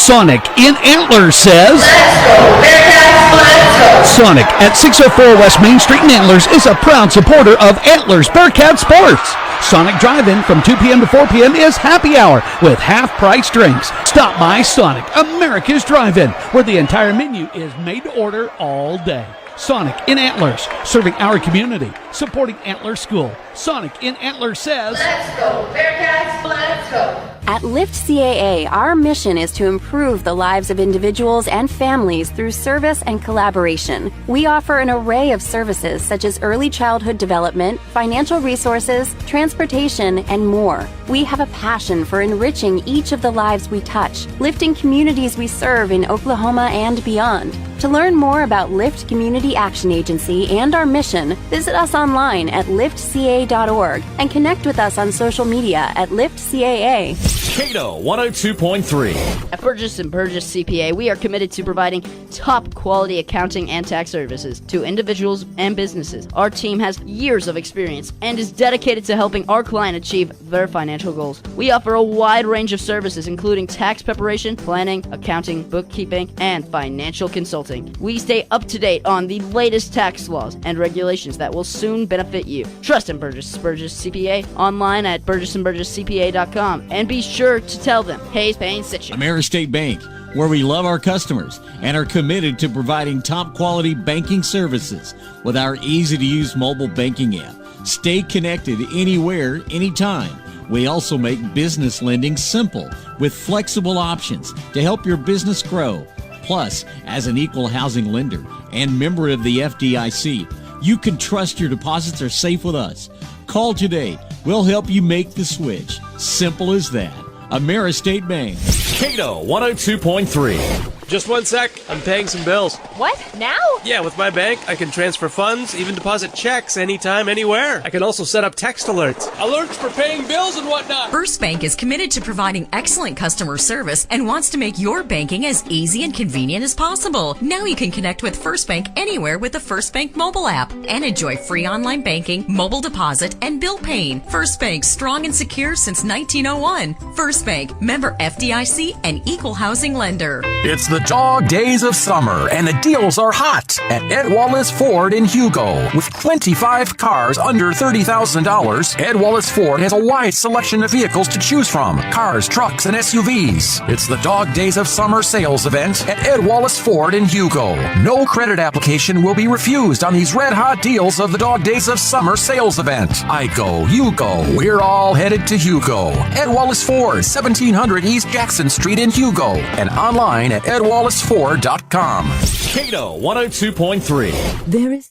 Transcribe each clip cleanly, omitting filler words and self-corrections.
Sonic in Antlers says, Let's go, Bearcats, let's go. Sonic at 604 West Main Street in Antlers is a proud supporter of Antlers Bearcat Sports. Sonic Drive-In from 2 p.m. to 4 p.m. is happy hour with half-price drinks. Stop by Sonic, America's Drive-In, where the entire menu is made to order all day. Sonic in Antlers, serving our community, supporting Antlers School. Sonic in Antlers says, Let's go, Bearcats, let's go. At Lift CAA, our mission is to improve the lives of individuals and families through service and collaboration. We offer an array of services such as early childhood development, financial resources, transportation, and more. We have a passion for enriching each of the lives we touch, lifting communities we serve in Oklahoma and beyond. To learn more about Lift Community Action Agency and our mission, visit us online at liftca.org and connect with us on social media at LiftCAA. Cato 102.3. At Burgess & Burgess CPA, we are committed to providing top-quality accounting and tax services to individuals and businesses. Our team has years of experience and is dedicated to helping our client achieve their financial goals. We offer a wide range of services, including tax preparation, planning, accounting, bookkeeping, and financial consulting. We stay up to date on the latest tax laws and regulations that will soon benefit you. Trust in Burgess & Burgess CPA online at burgessandburgesscpa.com, and be sure to tell them Hayes Payne sent you. AmeriState Bank, where we love our customers and are committed to providing top quality banking services with our easy-to-use mobile banking app. Stay connected anywhere, anytime. We also make business lending simple with flexible options to help your business grow. Plus, as an equal housing lender and member of the FDIC, you can trust your deposits are safe with us. Call today. We'll help you make the switch. Simple as that. AmeriState Bank. Cato 102.3. Just one sec. I'm paying some bills. What? Now? Yeah, with my bank, I can transfer funds, even deposit checks anytime, anywhere. I can also set up text alerts. Alerts for paying bills and whatnot. First Bank is committed to providing excellent customer service and wants to make your banking as easy and convenient as possible. Now you can connect with First Bank anywhere with the First Bank mobile app and enjoy free online banking, mobile deposit, and bill paying. First Bank, strong and secure since 1901. First Bank, member FDIC and equal housing lender. It's the dog days of summer, and the deals are hot at Ed Wallace Ford in Hugo. With 25 cars under $30,000, Ed Wallace Ford has a wide selection of vehicles to choose from. Cars, trucks, and SUVs. It's the dog days of summer sales event at Ed Wallace Ford in Hugo. No credit application will be refused on these red-hot deals of the dog days of summer sales event. I go, you go. We're all headed to Hugo. Ed Wallace Ford, 1700 East Jackson Street in Hugo, and online at edwallaceford.com. Cato 102.3.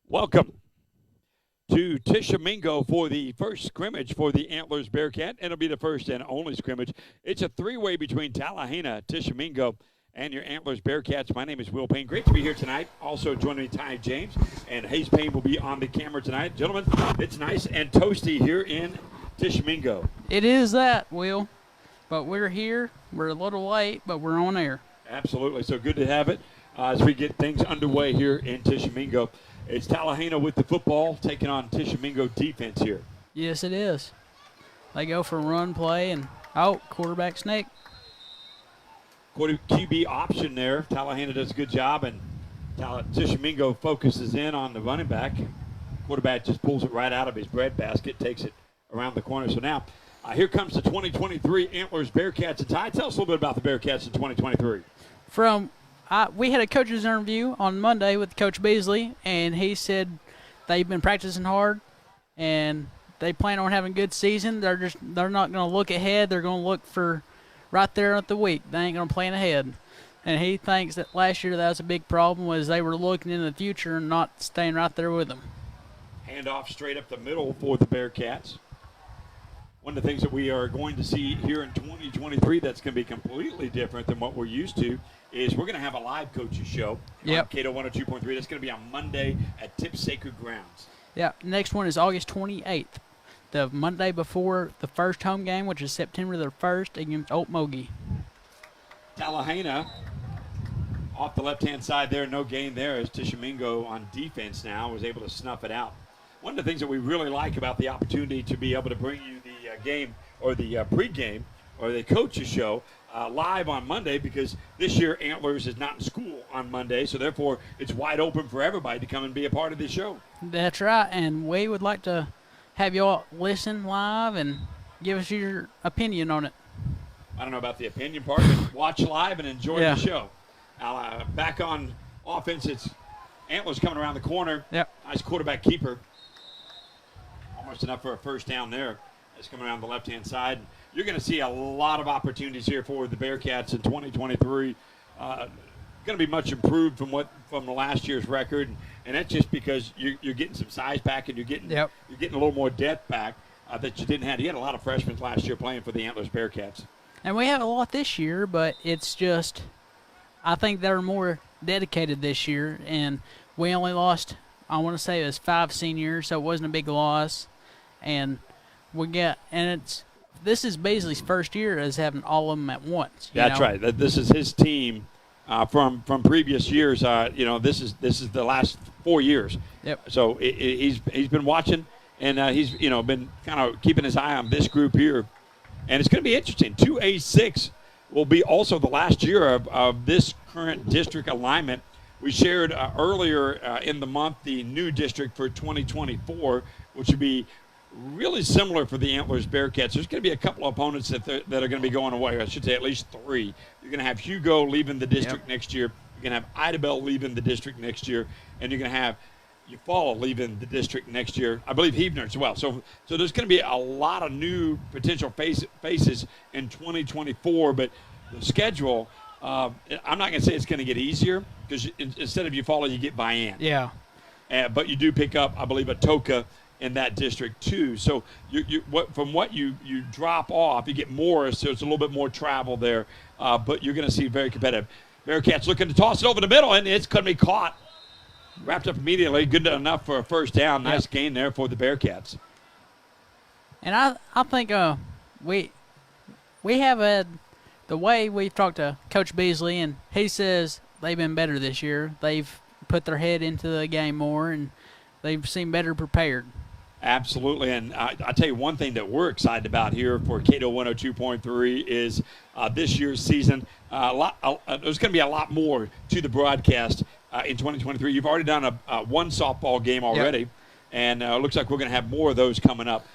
Welcome to Tishomingo for the first scrimmage for the Antlers Bearcat, and it'll be the first and only scrimmage. It's a three-way between Talihina, Tishomingo, and your Antlers Bearcats. My name is Will Payne. Great to be here tonight. Also joining me, Ty James, and Hayes Payne will be on the camera tonight. Gentlemen, it's nice and toasty here in Tishomingo. It is that, Will. But we're here. We're a little late, but we're on air. Absolutely. So good to have it as we get things underway here in Tishomingo. It's Talihina with the football taking on Tishomingo defense here. Yes, it is. They go for run play and, quarterback snake. QB option there. Talihina does a good job, and Tishomingo focuses in on the running back. Quarterback just pulls it right out of his breadbasket, takes it around the corner. So now here comes the 2023 Antlers Bearcats. And Ty, tell us a little bit about the Bearcats in 2023. We had a coach's interview on Monday with Coach Beasley, and he said they've been practicing hard, and they plan on having a good season. They're not going to look ahead. They're going to look for right there at the week. They ain't going to plan ahead. And he thinks that last year that was a big problem, was they were looking in the future and not staying right there with them. Hand off straight up the middle for the Bearcats. One of the things that we are going to see here in 2023 that's going to be completely different than what we're used to is we're going to have a live coaches show on Cato 102.3. That's going to be on Monday at Tip Sacred Grounds. Yeah, next one is August 28th, the Monday before the first home game, which is September the 1st against Okmulgee. Talihina off the left-hand side there, no gain there as Tishomingo on defense now was able to snuff it out. One of the things that we really like about the opportunity to be able to bring you the game or the pregame or the coaches show live on Monday because this year Antlers is not in school on Monday, so therefore it's wide open for everybody to come and be a part of the show. That's right, and we would like to have you all listen live and give us your opinion on it. I don't know about the opinion part, but watch live and enjoy the show. Now, back on offense, it's Antlers coming around the corner. Yep. Nice quarterback keeper. Almost enough for a first down there. It's coming around the left-hand side. You're going to see a lot of opportunities here for the Bearcats in 2023. Going to be much improved from the last year's record, and that's just because you're getting some size back and you're getting a little more depth back that you didn't have. You had a lot of freshmen last year playing for the Antlers Bearcats. And we have a lot this year, but it's just I think they're more dedicated this year, and we only lost, I want to say it was 5 seniors, so it wasn't a big loss. And this is Beasley's first year as having all of them at once. That's right. This is his team from previous years. This is the last 4 years. Yep. So he's been watching, and he's been kind of keeping his eye on this group here, and it's going to be interesting. 2A6 will be also the last year of this current district alignment. We shared earlier in the month the new district for 2024, which would be really similar for the Antlers Bearcats. There's going to be a couple of opponents that are going to be going away. I should say at least 3. You're going to have Hugo leaving the district next year. You're going to have Idabel leaving the district next year. And you're going to have Eufaula leaving the district next year. I believe Heavener as well. So there's going to be a lot of new potential faces in 2024. But the schedule, I'm not going to say it's going to get easier because instead of Eufaula, you get Vian. Yeah. But you do pick up, I believe, Atoka in that district too. So from what you drop off, you get more, so it's a little bit more travel there. But you're going to see very competitive. Bearcats looking to toss it over the middle, and it's going to be caught. Wrapped up immediately. Good enough for a first down. Nice gain there for the Bearcats. And I think we have the way we've talked to Coach Beasley, and he says they've been better this year. They've put their head into the game more, and they've seemed better prepared. Absolutely, and I tell you one thing that we're excited about here for Cato 102.3 is this year's season. There's going to be a lot more to the broadcast in 2023. You've already done one softball game already, and it looks like we're going to have more of those coming up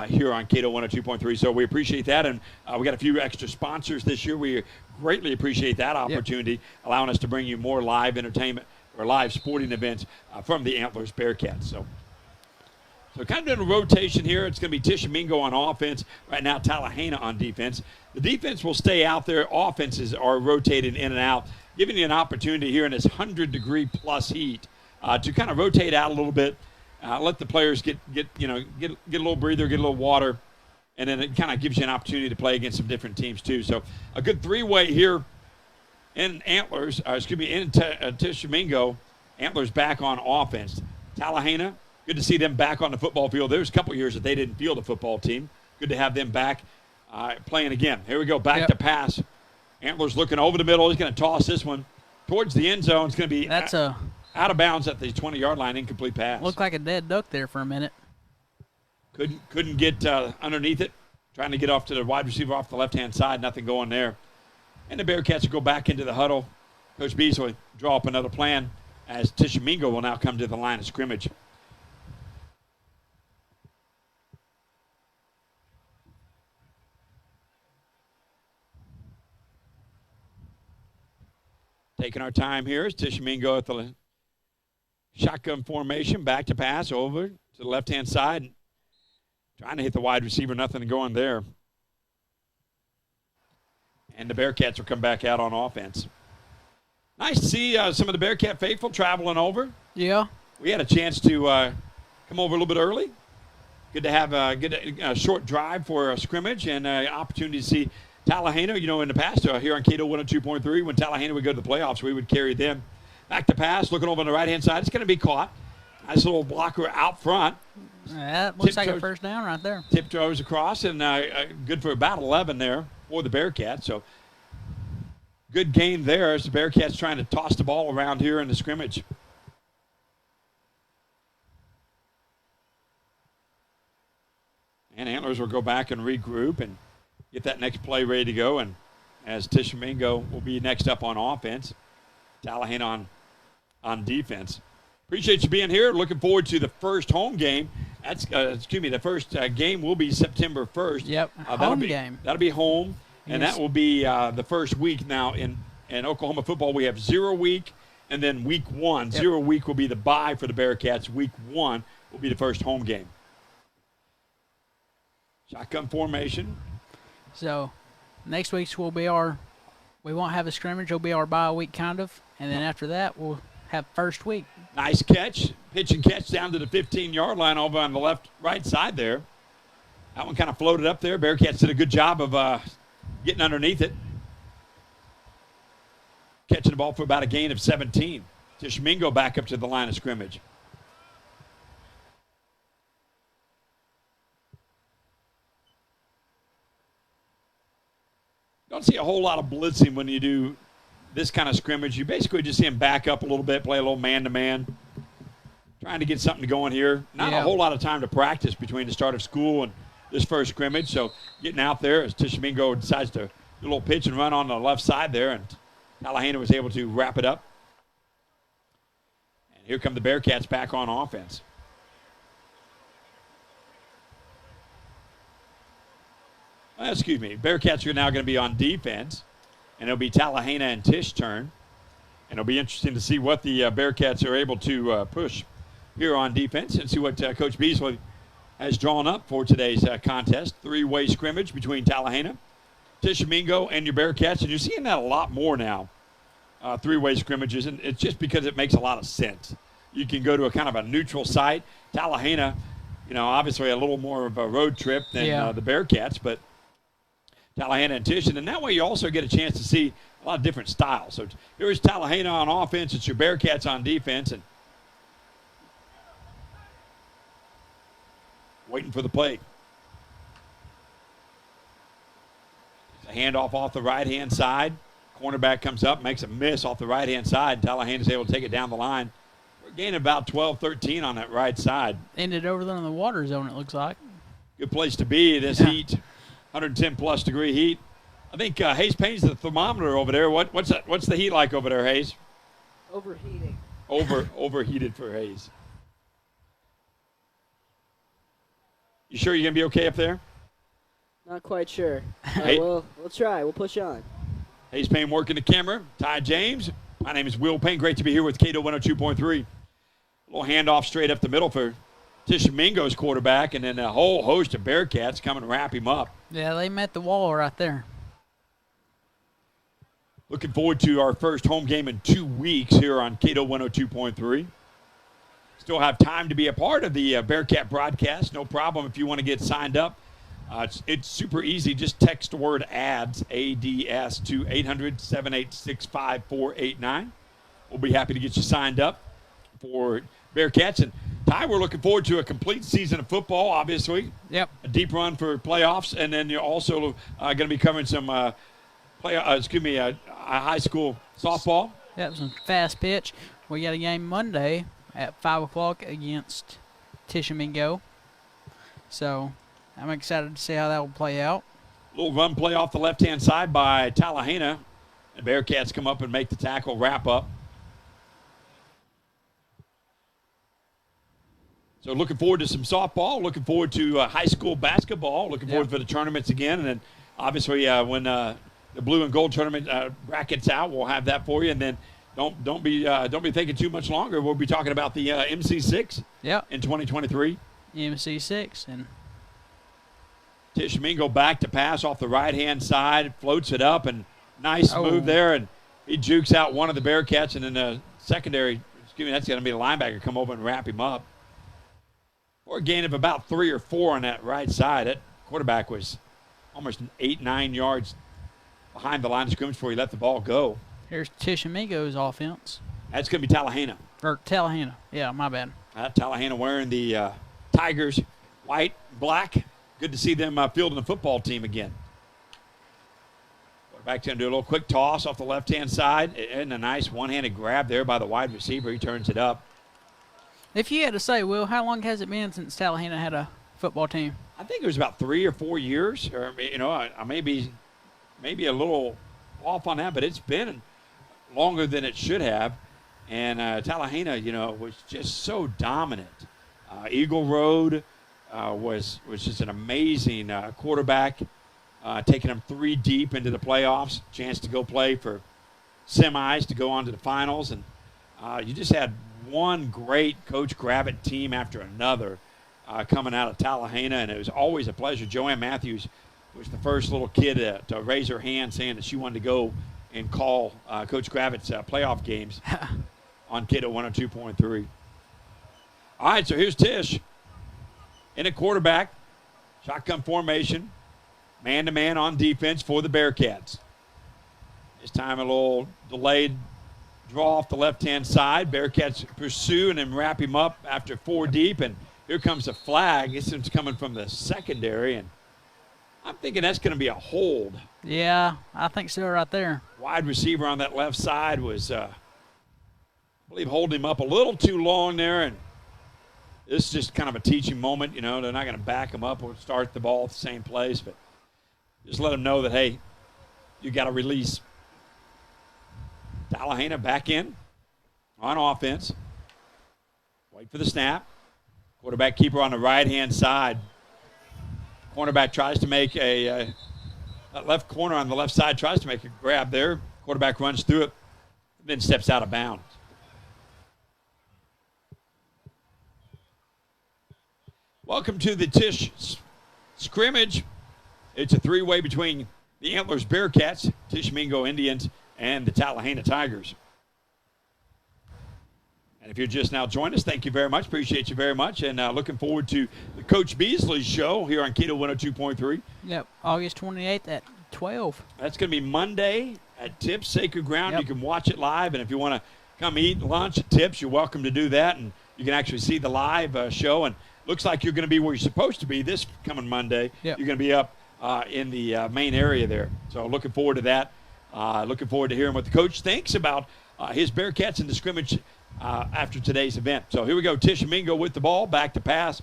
here on Cato 102.3. So we appreciate that, and we got a few extra sponsors this year. We greatly appreciate that opportunity, allowing us to bring you more live entertainment or live sporting events from the Antlers Bearcats. So kind of doing a rotation here. It's going to be Tishomingo on offense. Right now, Talihina on defense. The defense will stay out there. Offenses are rotating in and out, giving you an opportunity here in this 100-degree-plus heat to kind of rotate out a little bit, let the players get a little breather, get a little water, and then it kind of gives you an opportunity to play against some different teams too. So a good 3-way here in Antlers. In Tishomingo. Antlers back on offense. Talihina. Good to see them back on the football field. There's a couple years that they didn't field a football team. Good to have them back playing again. Here we go, back to pass. Antlers looking over the middle. He's going to toss this one towards the end zone. It's going to be out of bounds at the 20-yard line, incomplete pass. Looked like a dead duck there for a minute. Couldn't get underneath it. Trying to get off to the wide receiver off the left-hand side. Nothing going there. And the Bearcats will go back into the huddle. Coach Beasley draw up another plan as Tishomingo will now come to the line of scrimmage. Taking our time here is Tishomingo at the shotgun formation, back to pass over to the left-hand side. Trying to hit the wide receiver, nothing going there. And the Bearcats will come back out on offense. Nice to see some of the Bearcat faithful traveling over. Yeah. We had a chance to come over a little bit early. Good to have a short drive for a scrimmage and an opportunity to see Talihina. In the past here on Cato 102.3, when Talihina would go to the playoffs, we would carry them. Back to pass, looking over on the right-hand side. It's going to be caught. Nice little blocker out front. That looks like a first down right there. Tiptoes across, and good for about 11 there for the Bearcats. So good gain there as the Bearcats trying to toss the ball around here in the scrimmage. And Antlers will go back and regroup and get that next play ready to go. And as Tishomingo will be next up on offense. Talihina on defense. Appreciate you being here. Looking forward to the first home game. That's the first game will be September 1st. Yep, home game. That'll be home, and that will be the first week. Now in Oklahoma football, we have 0 week, and then week 1. Yep. 0 week will be the bye for the Bearcats. Week 1 will be the first home game. Shotgun formation. So next week's we won't have a scrimmage. It'll be our bye week kind of, and then after that we'll have first week. Nice catch. Pitch and catch down to the 15-yard line over on the right side there. That one kind of floated up there. Bearcats did a good job of getting underneath it. Catching the ball for about a gain of 17. Tishomingo back up to the line of scrimmage. Don't see a whole lot of blitzing when you do this kind of scrimmage. You basically just see him back up a little bit, play a little man-to-man. Trying to get something going here. Not a whole lot of time to practice between the start of school and this first scrimmage. So getting out there as Tishomingo decides to do a little pitch and run on the left side there, and Talihina was able to wrap it up. And here come the Bearcats back on offense. Excuse me. Bearcats are now going to be on defense, and it'll be Talihina and Tish turn. And it'll be interesting to see what the Bearcats are able to push here on defense and see what Coach Beasley has drawn up for today's contest. 3-way scrimmage between Talihina, Tishomingo, and your Bearcats. And you're seeing that a lot more now, 3-way scrimmages. And it's just because it makes a lot of sense. You can go to a kind of a neutral site. Talihina, obviously a little more of a road trip than the Bearcats, but Talihina and Tish, and that way you also get a chance to see a lot of different styles. So here's Talihina on offense. It's your Bearcats on defense, and waiting for the play. A handoff off the right-hand side. Cornerback comes up, makes a miss off the right-hand side. Talihina is able to take it down the line. We're gaining about 12, 13 on that right side. Ended over there in the water zone, it looks like. Good place to be this heat. 110-plus degree heat. I think Hayes Payne's the thermometer over there. What's that? What's the heat like over there, Hayes? Overheating. Overheated for Hayes. You sure you're going to be okay up there? Not quite sure. Hey. We'll try. We'll push on. Hayes Payne working the camera. Ty James. My name is Will Payne. Great to be here with Cato 102.3. A little handoff straight up the middle for Tishomingo's quarterback, and then a whole host of Bearcats come and wrap him up. Yeah, they met the wall right there. Looking forward to our first home game in 2 weeks here on Cato 102.3. Still have time to be a part of the Bearcat broadcast. No problem if you want to get signed up. It's super easy. Just text the word ADS, ADS, to 800-786-5489. We'll be happy to get you signed up for Bearcats. And Ty, we're looking forward to a complete season of football, obviously. Yep. A deep run for playoffs, and then you're also going to be covering some high school softball. Yep, some fast pitch. We got a game Monday at 5 o'clock against Tishomingo. So I'm excited to see how that will play out. Little run play off the left-hand side by Talihina. The Bearcats come up and make the tackle, wrap up. So looking forward to some softball, looking forward to high school basketball, looking forward for the tournaments again. And then obviously when the blue and gold tournament brackets out, we'll have that for you. And then don't be thinking too much longer. We'll be talking about the MC6 in 2023. MC6. And Tishomingo back to pass off the right-hand side, floats it up, and nice move there. And he jukes out one of the Bearcats, and then the secondary, that's going to be the linebacker, come over and wrap him up. For a gain of about 3 or 4 on that right side. That quarterback was almost 8-9 yards behind the line of scrimmage before he let the ball go. Here's Tishomingo's offense. That's going to be Talihina. Or Talihina. Yeah, my bad. Talihina wearing the Tigers white, black. Good to see them fielding the football team again. Back to him, do a little quick toss off the left-hand side. And a nice one-handed grab there by the wide receiver. He turns it up. If you had to say, Will, how long has it been since Talihina had a football team? I think it was about 3 or 4 years. Or, I may be a little off on that, but it's been longer than it should have. And Talihina, was just so dominant. Eagle Road was just an amazing quarterback, taking them 3 deep into the playoffs, chance to go play for semis to go on to the finals. And you just had one great Coach Gravitt team after another coming out of Talihina, and it was always a pleasure. Joanne Matthews was the first little kid to raise her hand saying that she wanted to go and call Coach Gravitt's playoff games on Cato 102.3. All right, so here's Tish in a quarterback, shotgun formation, man-to-man on defense for the Bearcats. This time a little delayed draw off the left-hand side. Bearcats pursue and then wrap him up after 4 deep, and here comes a flag. This one's coming from the secondary, and I'm thinking that's going to be a hold. Yeah, I think so right there. Wide receiver on that left side was, I believe, holding him up a little too long there, and this is just kind of a teaching moment. They're not going to back him up or start the ball at the same place, but just let them know that, hey, you got to release. Talihina back in on offense. Wait for the snap. Quarterback keeper on the right-hand side. Cornerback tries to make that left corner on the left side tries to make a grab there. Quarterback runs through it, then steps out of bounds. Welcome to the Tish Scrimmage. It's a 3-way between the Antlers Bearcats, Tishomingo Indians, and the Talihina Tigers. And if you're just now joining us, thank you very much. Appreciate you very much. And looking forward to the Coach Beasley's show here on Cato 102.3. Yep, August 28th at 12. That's going to be Monday at Tips Sacred Ground. Yep. You can watch it live. And if you want to come eat lunch at Tips, you're welcome to do that. And you can actually see the live show. And looks like you're going to be where you're supposed to be this coming Monday. Yep. You're going to be up in the main area there. So looking forward to that. Looking forward to hearing what the coach thinks about his Bearcats in the scrimmage after today's event. So here we go. Tishomingo with the ball, back to pass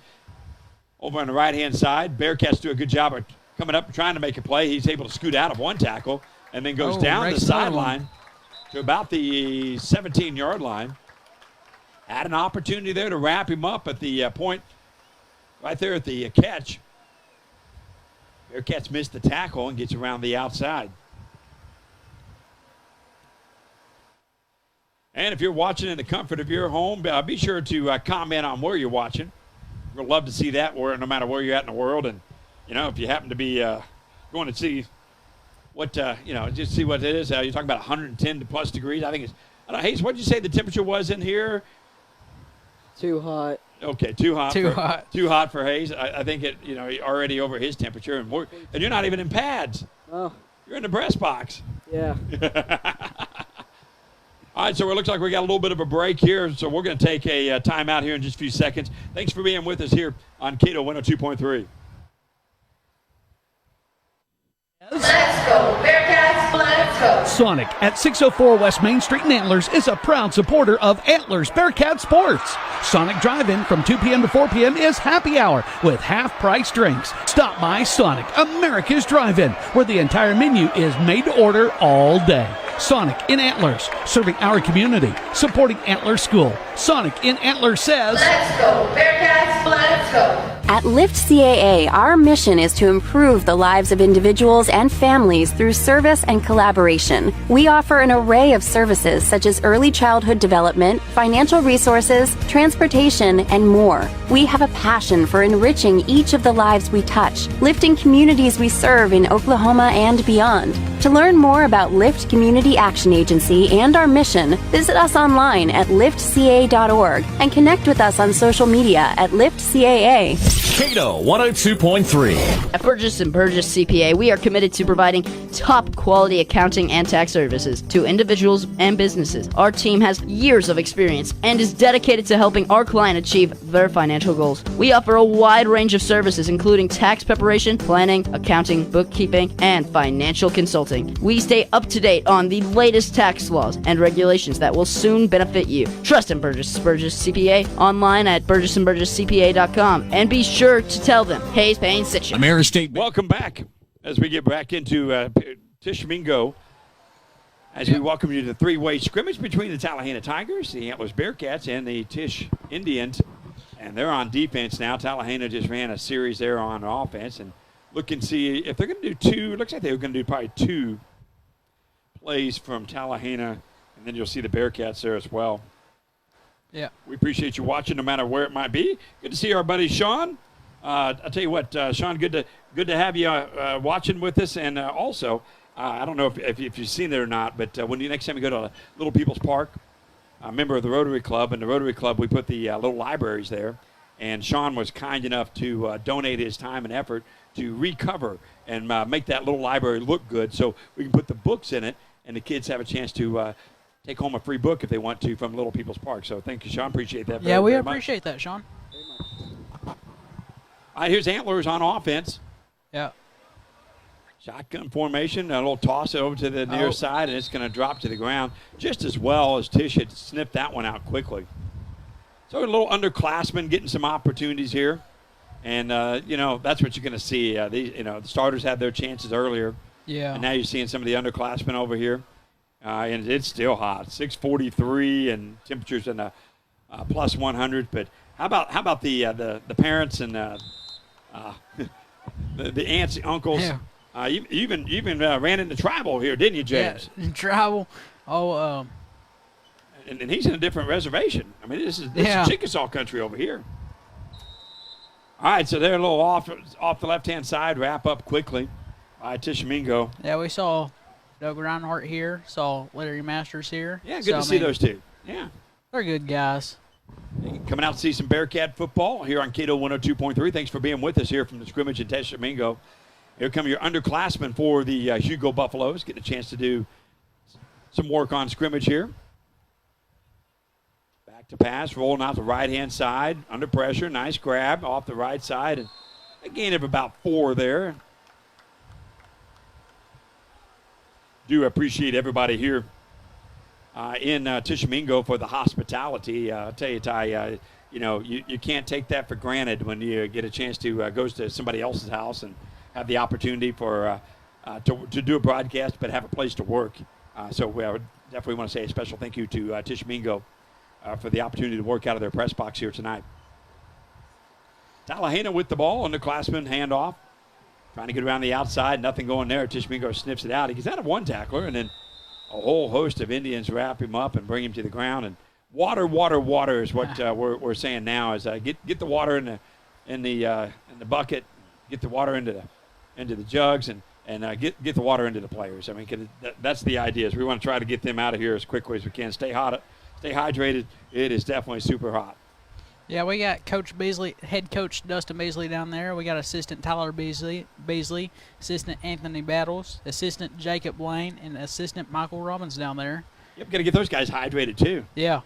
over on the right-hand side. Bearcats do a good job of coming up and trying to make a play. He's able to scoot out of one tackle and then goes down the sideline to about the 17-yard line. Had an opportunity there to wrap him up at the point right there at the catch. Bearcats missed the tackle and gets around the outside. And if you're watching in the comfort of your home, be sure to comment on where you're watching. We'd love to see that no matter where you're at in the world. And, if you happen to be going to see what, just see what it is. You're talking about 110 plus degrees. I think it's, Hayes, what did you say the temperature was in here? Too hot. Okay, too hot. Too hot. Too hot for Hayes. I think it, already over his temperature. And you're not even in pads. Oh. You're in the breast box. Yeah. All right, so it looks like we got a little bit of a break here, so we're going to take a timeout here in just a few seconds. Thanks for being with us here on Cato 102.3. Let's go, Bearcats, let's go. Sonic at 604 West Main Street in Antlers is a proud supporter of Antlers Bearcat Sports. Sonic Drive-In from 2 p.m. to 4 p.m. is happy hour with half-price drinks. Stop by Sonic, America's Drive-In, where the entire menu is made to order all day. Sonic in Antlers, serving our community, supporting Antler School. Sonic in Antlers says, Let's go, Bearcats, let's go. At Lift CAA, our mission is to improve the lives of individuals and families through service and collaboration. We offer an array of services such as early childhood development, financial resources, transportation, and more. We have a passion for enriching each of the lives we touch, lifting communities we serve in Oklahoma and beyond. To learn more about Lift Community Action Agency and our mission, visit us online at liftca.org and connect with us on social media at LiftCAA. Cato 102.3. At Burgess & Burgess CPA, we are committed to providing top quality accounting and tax services to individuals and businesses. Our team has years of experience and is dedicated to helping our client achieve their financial goals. We offer a wide range of services including tax preparation, planning, accounting, bookkeeping, and financial consulting. We stay up to date on the latest tax laws and regulations that will soon benefit you. Trust in Burgess CPA online at burgessandburgesscpa.com and be sure to tell them Hayes Payne sent you. Welcome back as we get back into Tishomingo As we welcome you to the three-way scrimmage between the Talihina Tigers, the Antlers Bearcats, and the Tish Indians. And they're on defense now. Talihina just ran a series there on offense. And look and see if they're going to do two. It looks like they were going to do probably two plays from Talihina. And then you'll see the Bearcats there as well. Yeah. We appreciate you watching no matter where it might be. Good to see our buddy Sean. I'll tell you what, Sean, good to have you watching with us. And also, I don't know if you've seen it or not, but when you next time you go to Little People's Park, a member of the Rotary Club, and the Rotary Club, we put the little libraries there. And Sean was kind enough to donate his time and effort to recover and make that little library look good so we can put the books in it and the kids have a chance to take home a free book if they want to from Little People's Park. So thank you, Sean. Appreciate that very, we very appreciate that, Sean. All right, here's Antlers on offense. Yeah. Shotgun formation, a little toss over to the near side, and it's going to drop to the ground just as well as Tish had snipped that one out quickly. So a little underclassmen getting some opportunities here. And, that's what you're going to see. The starters had their chances earlier. Yeah. And now you're seeing some of the underclassmen over here. And it's still hot, 643, and temperatures in a plus 100. But how about the parents and the aunts, uncles? Yeah. You even ran into Tribal here, didn't you, James? Yeah, Tribal. And he's in a different reservation. I mean, this is Chickasaw country over here. All right, so they're a little off the left-hand side. Wrap up quickly by Tishomingo. Yeah, we saw Doug Reinhardt here. Saw Larry Masters here. Yeah, good to see those two. Yeah. They're good guys. Coming out to see some Bearcat football here on Cato 102.3. Thanks for being with us here from the scrimmage in Tishomingo. Here come your underclassmen for the Hugo Buffaloes, getting a chance to do some work on scrimmage here. Back to pass, rolling out the right-hand side, under pressure, nice grab off the right side, and a gain of about 4 there. Do appreciate everybody here in Tishomingo for the hospitality. I'll tell you, Ty, you can't take that for granted when you get a chance to go to somebody else's house and have the opportunity for to do a broadcast, but have a place to work. So we definitely want to say a special thank you to Tishomingo for the opportunity to work out of their press box here tonight. Talihina with the ball, underclassman handoff, trying to get around the outside, nothing going there. Tishomingo sniffs it out. He gets out of one tackler, and then a whole host of Indians wrap him up and bring him to the ground. And water is what we're saying now is get the water in the bucket, get the water into the jugs, and get the water into the players. I mean, that's the idea. Is we want to try to get them out of here as quickly as we can. Stay hydrated. It is definitely super hot. Yeah, we got Coach Beasley, head coach Dustin Beasley down there. We got assistant Tyler Beasley, assistant Anthony Battles, assistant Jacob Lane, and assistant Michael Robbins down there. Yep, got to get those guys hydrated too. Yeah.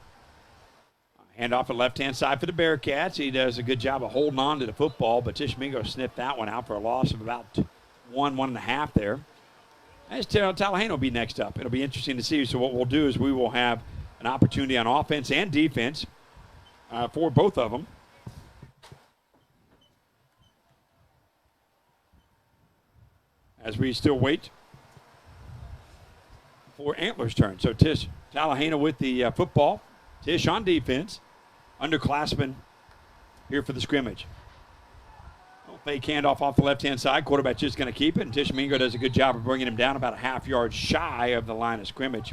Hand off the left-hand side for the Bearcats. He does a good job of holding on to the football, but Tishomingo snipped that one out for a loss of about 1.5 there. As Talihina will be next up. It'll be interesting to see. So what we'll do is we will have an opportunity on offense and defense for both of them. As we still wait for Antlers' turn. So Talihina with the football. Tish on defense. Underclassmen here for the scrimmage. Fake handoff off the left-hand side. Quarterback just going to keep it, and Tishomingo does a good job of bringing him down about a half yard shy of the line of scrimmage.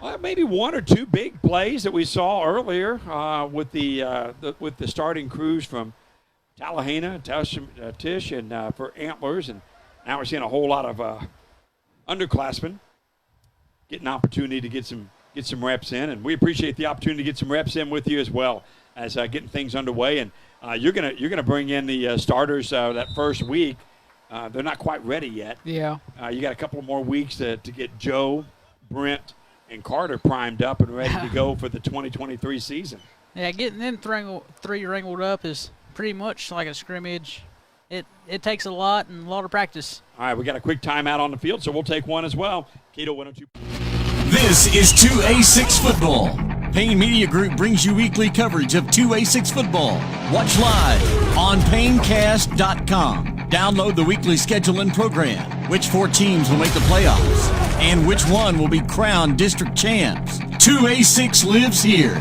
Well, maybe 1 or 2 big plays that we saw earlier with the starting crews from Talihina, Tish, and for Antlers, and now we're seeing a whole lot of underclassmen getting an opportunity to get some reps in, and we appreciate the opportunity to get some reps in with you as well as getting things underway. And you're gonna bring in the starters that first week. They're not quite ready yet. Yeah. You got a couple more weeks to get Joe, Brent, and Carter primed up and ready to go for the 2023 season. Yeah, getting them three wrangled up is pretty much like a scrimmage. It takes a lot and a lot of practice. All right, we got a quick timeout on the field, so we'll take one as well. Cato 102. This is 2A6 football. Payne Media Group brings you weekly coverage of 2A6 football. Watch live on PayneCast.com. Download the weekly schedule and program, which 4 teams will make the playoffs, And which one will be crowned district champs? 2A6 lives here.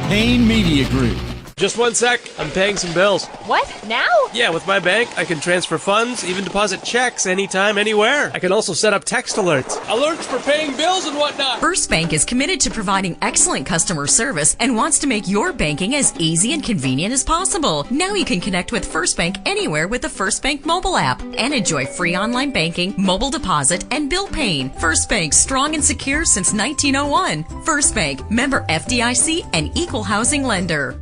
Payne Media Group. Just one sec. I'm paying some bills. What? Now? Yeah, with my bank, I can transfer funds, even deposit checks anytime, anywhere. I can also set up text alerts. Alerts for paying bills and whatnot. First Bank is committed to providing excellent customer service and wants to make your banking as easy and convenient as possible. Now you can connect with First Bank anywhere with the First Bank mobile app and enjoy free online banking, mobile deposit, and bill paying. First Bank, strong and secure since 1901. First Bank, member FDIC and equal housing lender.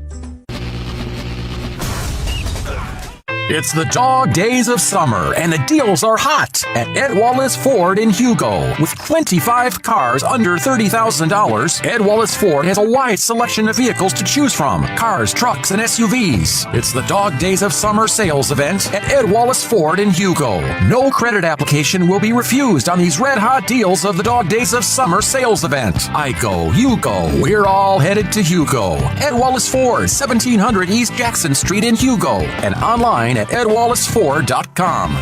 It's the dog days of summer, and the deals are hot at Ed Wallace Ford in Hugo. With 25 cars under $30,000, Ed Wallace Ford has a wide selection of vehicles to choose from. Cars, trucks, and SUVs. It's the dog days of summer sales event at Ed Wallace Ford in Hugo. No credit application will be refused on these red-hot deals of the dog days of summer sales event. I go, you go. We're all headed to Hugo. Ed Wallace Ford, 1700 East Jackson Street in Hugo, and online at edwallaceford.com.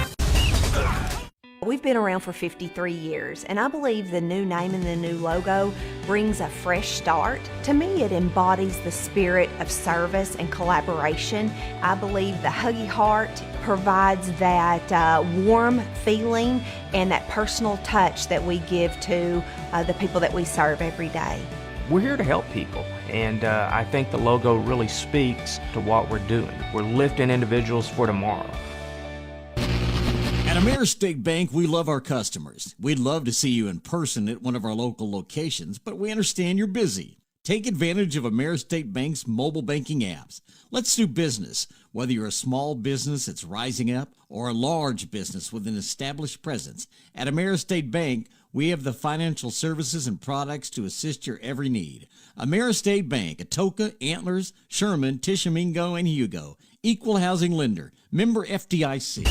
We've been around for 53 years, and I believe the new name and the new logo brings a fresh start. To me, it embodies the spirit of service and collaboration. I believe the Huggy Heart provides that warm feeling and that personal touch that we give to the people that we serve every day. We're here to help people, and I think the logo really speaks to what we're doing. We're lifting individuals for tomorrow. At AmeriState Bank, we love our customers. We'd love to see you in person at one of our local locations, but we understand you're busy. Take advantage of AmeriState Bank's mobile banking apps. Let's do business. Whether you're a small business that's rising up or a large business with an established presence, at AmeriState Bank, we have the financial services and products to assist your every need. AmeriState Bank, Atoka, Antlers, Sherman, Tishomingo, and Hugo. Equal housing lender. Member FDIC.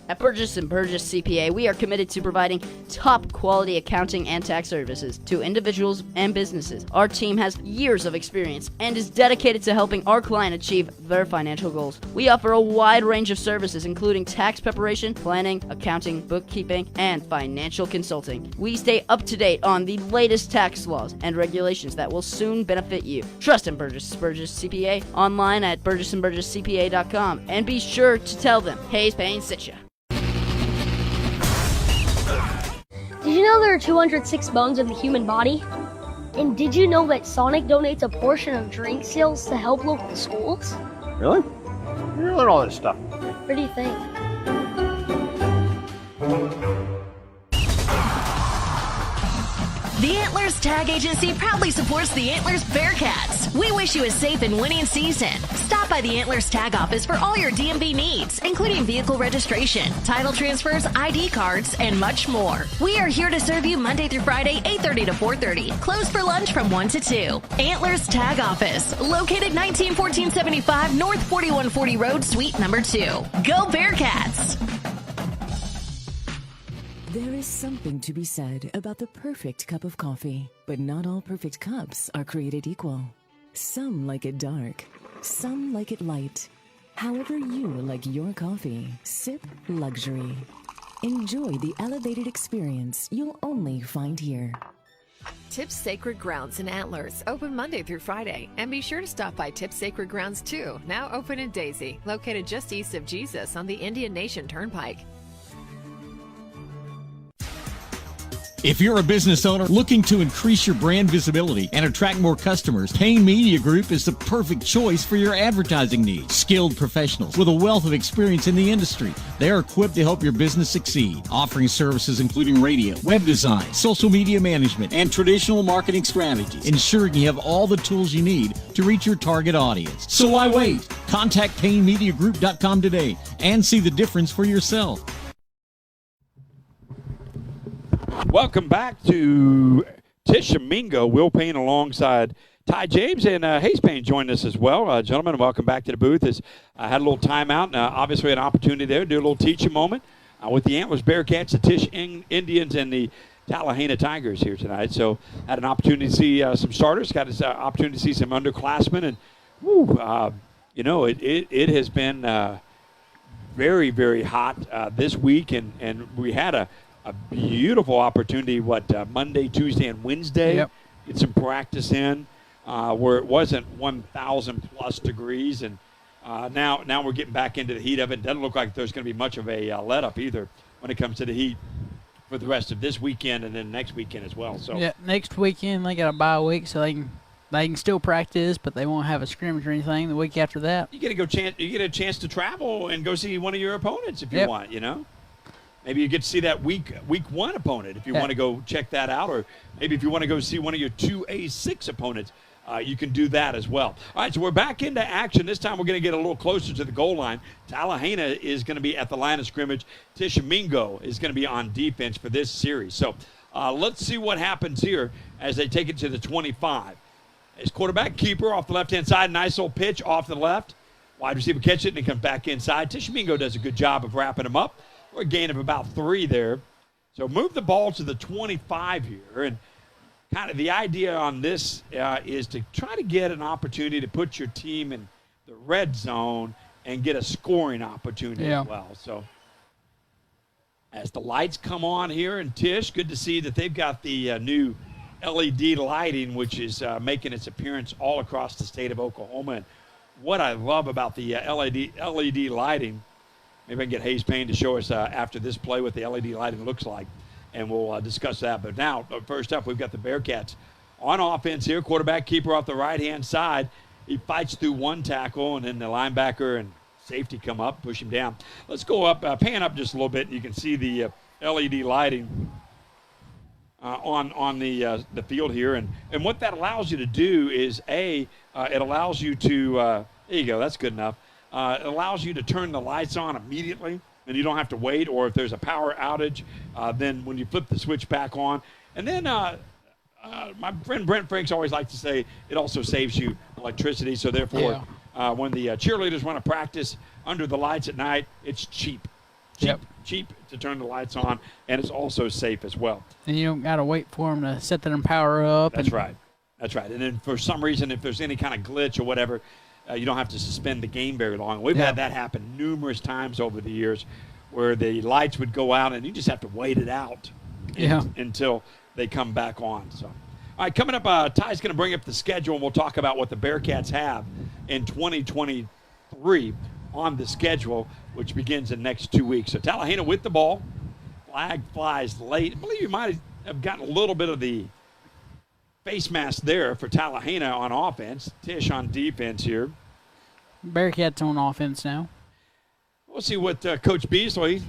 At Burgess & Burgess CPA, we are committed to providing top quality accounting and tax services to individuals and businesses. Our team has years of experience and is dedicated to helping our client achieve their financial goals. We offer a wide range of services, including tax preparation, planning, accounting, bookkeeping, and financial consulting. We stay up to date on the latest tax laws and regulations that will soon benefit you. Trust in Burgess & Burgess CPA online at burgessandburgesscpa.com, and be sure to tell them Hayes Payne sent you. Did you know there are 206 bones in the human body? And did you know that Sonic donates a portion of drink sales to help local schools? Really? You learn all this stuff. What do you think? The Antlers Tag Agency proudly supports the Antlers Bearcats. We wish you a safe and winning season. Stop by the Antlers Tag Office for all your DMV needs, including vehicle registration, title transfers, ID cards, and much more. We are here to serve you Monday through Friday, 8:30 to 4:30. Closed for lunch from 1 to 2. Antlers Tag Office, located 191475 North 4140 Road, Suite number 2. Go Bearcats! There is something to be said about the perfect cup of coffee, but not all perfect cups are created equal. Some like it dark, some like it light. However you like your coffee, sip luxury. Enjoy the elevated experience you'll only find here. Tips Sacred Grounds in Antlers, open Monday through Friday. And be sure to stop by Tips Sacred Grounds too, now open in Daisy, located just east of Jesus on the Indian Nation Turnpike. If you're a business owner looking to increase your brand visibility and attract more customers, Payne Media Group is the perfect choice for your advertising needs. Skilled professionals with a wealth of experience in the industry. They are equipped to help your business succeed, offering services including radio, web design, social media management, and traditional marketing strategies, ensuring you have all the tools you need to reach your target audience. So why wait? Contact PayneMediaGroup.com today and see the difference for yourself. Welcome back to Tishomingo. Will Payne alongside Ty James and Hayes Payne joined us as well. Gentlemen, welcome back to the booth. I had a little timeout, and obviously an opportunity there to do a little teaching moment with the Antlers Bearcats, the Tish Indians, and the Talihina Tigers here tonight. So had an opportunity to see some starters, got an opportunity to see some underclassmen, and it has been very, very hot this week, and we had a a beautiful opportunity, Monday, Tuesday, and Wednesday. Yep. Get some practice in where it wasn't 1,000-plus degrees. And now we're getting back into the heat of it. It doesn't look like there's going to be much of a let-up either when it comes to the heat for the rest of this weekend and then next weekend as well. So yeah, next weekend they got a bye week, so they can still practice, but they won't have a scrimmage or anything. The week after that, you get a chance to travel and go see one of your opponents if you want. Maybe you get to see that week one opponent if you want to go check that out, or maybe if you want to go see one of your 2A6 opponents, you can do that as well. All right, so we're back into action. This time we're going to get a little closer to the goal line. Talihina is going to be at the line of scrimmage. Tishomingo is going to be on defense for this series. So let's see what happens here as they take it to the 25. His quarterback, keeper off the left-hand side. Nice little pitch off the left. Wide receiver catches it, and he comes back inside. Tishomingo does a good job of wrapping him up. We're a gain of about 3 there. So move the ball to the 25 here. And kind of the idea on this is to try to get an opportunity to put your team in the red zone and get a scoring opportunity as well. So as the lights come on here in Tish, good to see that they've got the new LED lighting, which is making its appearance all across the state of Oklahoma. And what I love about the LED lighting, maybe I can get Hayes Payne to show us after this play what the LED lighting looks like, and we'll discuss that. But now, first up, we've got the Bearcats on offense here. Quarterback keeper off the right-hand side. He fights through one tackle, and then the linebacker and safety come up, push him down. Let's go up, pan up just a little bit, and you can see the LED lighting on the field here. And what that allows you to do is, it allows you to, there you go, that's good enough. It allows you to turn the lights on immediately, and you don't have to wait, or if there's a power outage, then when you flip the switch back on. And then my friend Brent Franks always likes to say it also saves you electricity, so therefore when the cheerleaders want to practice under the lights at night, it's cheap to turn the lights on, and it's also safe as well. And you don't got to wait for them to set them power up. That's right. And then for some reason, if there's any kind of glitch or whatever, you don't have to suspend the game very long. We've had that happen numerous times over the years where the lights would go out and you just have to wait it out until they come back on. So, all right, coming up, Ty's going to bring up the schedule, and we'll talk about what the Bearcats have in 2023 on the schedule, which begins in the next 2 weeks. So Talihina with the ball. Flag flies late. I believe you might have gotten a little bit of the face mask there for Talihina on offense. Tish on defense here. Bearcats on offense now. We'll see what Coach Beasley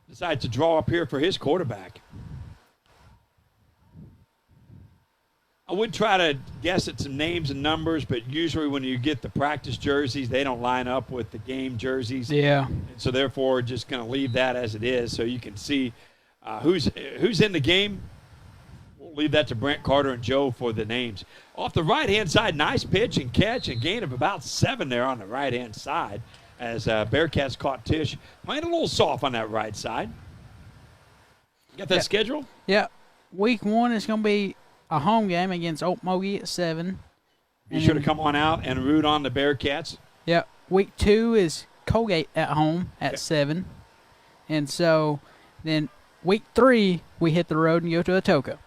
decides to draw up here for his quarterback. I would try to guess at some names and numbers, but usually when you get the practice jerseys, they don't line up with the game jerseys. Yeah. And so therefore, just going to leave that as it is so you can see who's in the game. We'll leave that to Brent Carter and Joe for the names. Off the right-hand side, nice pitch and catch, and gain of about 7 there on the right-hand side as Bearcats caught Tish playing a little soft on that right side. You got that schedule? Yeah. Week 1 is going to be a home game against Okmulgee at 7. You should have come on out and root on the Bearcats. Yeah. Week 2 is Colgate at home at 7. And so then week 3, we hit the road and go to Atoka.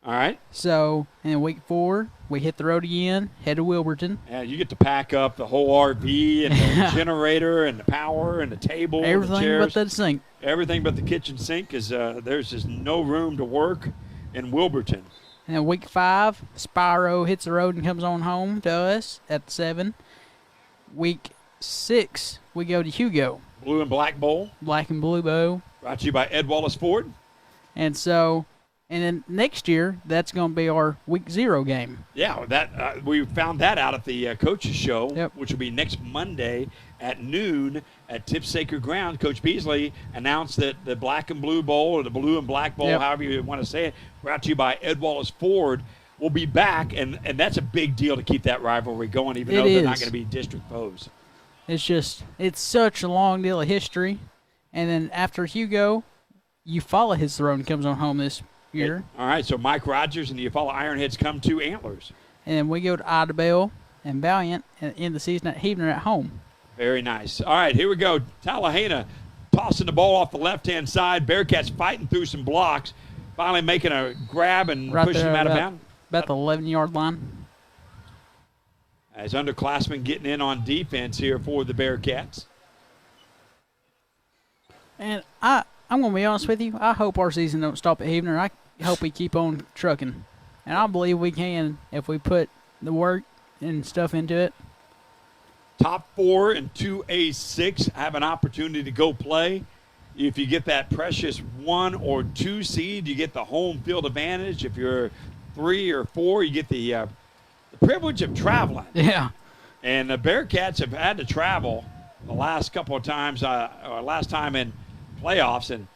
All right. So in week 4, we hit the road again, head to Wilburton. Yeah, you get to pack up the whole RV and the generator and the power and the table, everything and the chairs. but the sink. Everything but the kitchen sink, because there's just no room to work in Wilburton. And then week 5, Spyro hits the road and comes on home to us at 7. Week 6, we go to Hugo. Blue and Black Bowl. Black and Blue Bowl. Brought to you by Ed Wallace Ford. And so, and then next year, that's going to be our week 0 game. Yeah, that we found that out at the coaches show, which will be next Monday at noon at Tip Sacred Ground. Coach Beasley announced that the Black and Blue Bowl, or the Blue and Black Bowl, however you want to say it, brought to you by Ed Wallace Ford, will be back, and that's a big deal to keep that rivalry going, even though they're not going to be district foes. It's just, it's such a long deal of history. And then after Hugo, Eufaula hits the road and comes on home this year. All right, so Mike Rogers and the Eufaula Ironheads come to Antlers. And then we go to Idabel and Valiant and end the season at Heavener at home. Very nice. All right, here we go. Talihina tossing the ball off the left-hand side. Bearcats fighting through some blocks, finally making a grab and pushing him out of bounds. About the 11-yard line. As underclassmen getting in on defense here for the Bearcats. And I'm going to be honest with you. I hope our season don't stop at Heavener. I hope we keep on trucking. And I believe we can if we put the work and stuff into it. Top 4 and 2A6 have an opportunity to go play. If you get that precious 1 or 2 seed, you get the home field advantage. If you're 3 or 4, you get the privilege of traveling. Yeah. And the Bearcats have had to travel the last couple of times, or last time in playoffs, and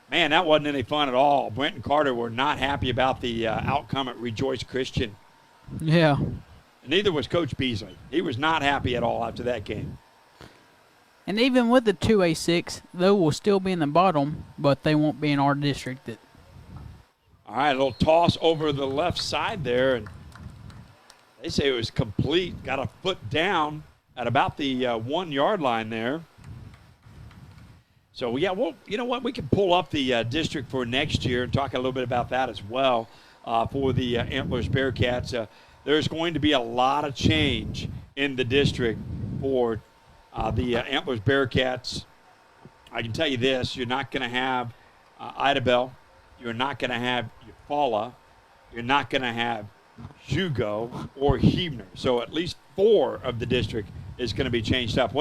man, that wasn't any fun at all. Brent and Carter were not happy about the outcome at Rejoice Christian. Yeah. And neither was Coach Beasley. He was not happy at all after that game. And even with the 2A6, they will still be in the bottom, but they won't be in our district. All right, a little toss over the left side there, and they say it was complete. Got a foot down at about the 1 yard line there. So, yeah, well, you know what? We can pull up the district for next year and talk a little bit about that as well for the Antlers Bearcats. There's going to be a lot of change in the district for the Antlers Bearcats. I can tell you this. You're not going to have Idabel. You're not going to have Eufaula. You're not going to have Hugo or Heavener. So at least 4 of the district is going to be changed up.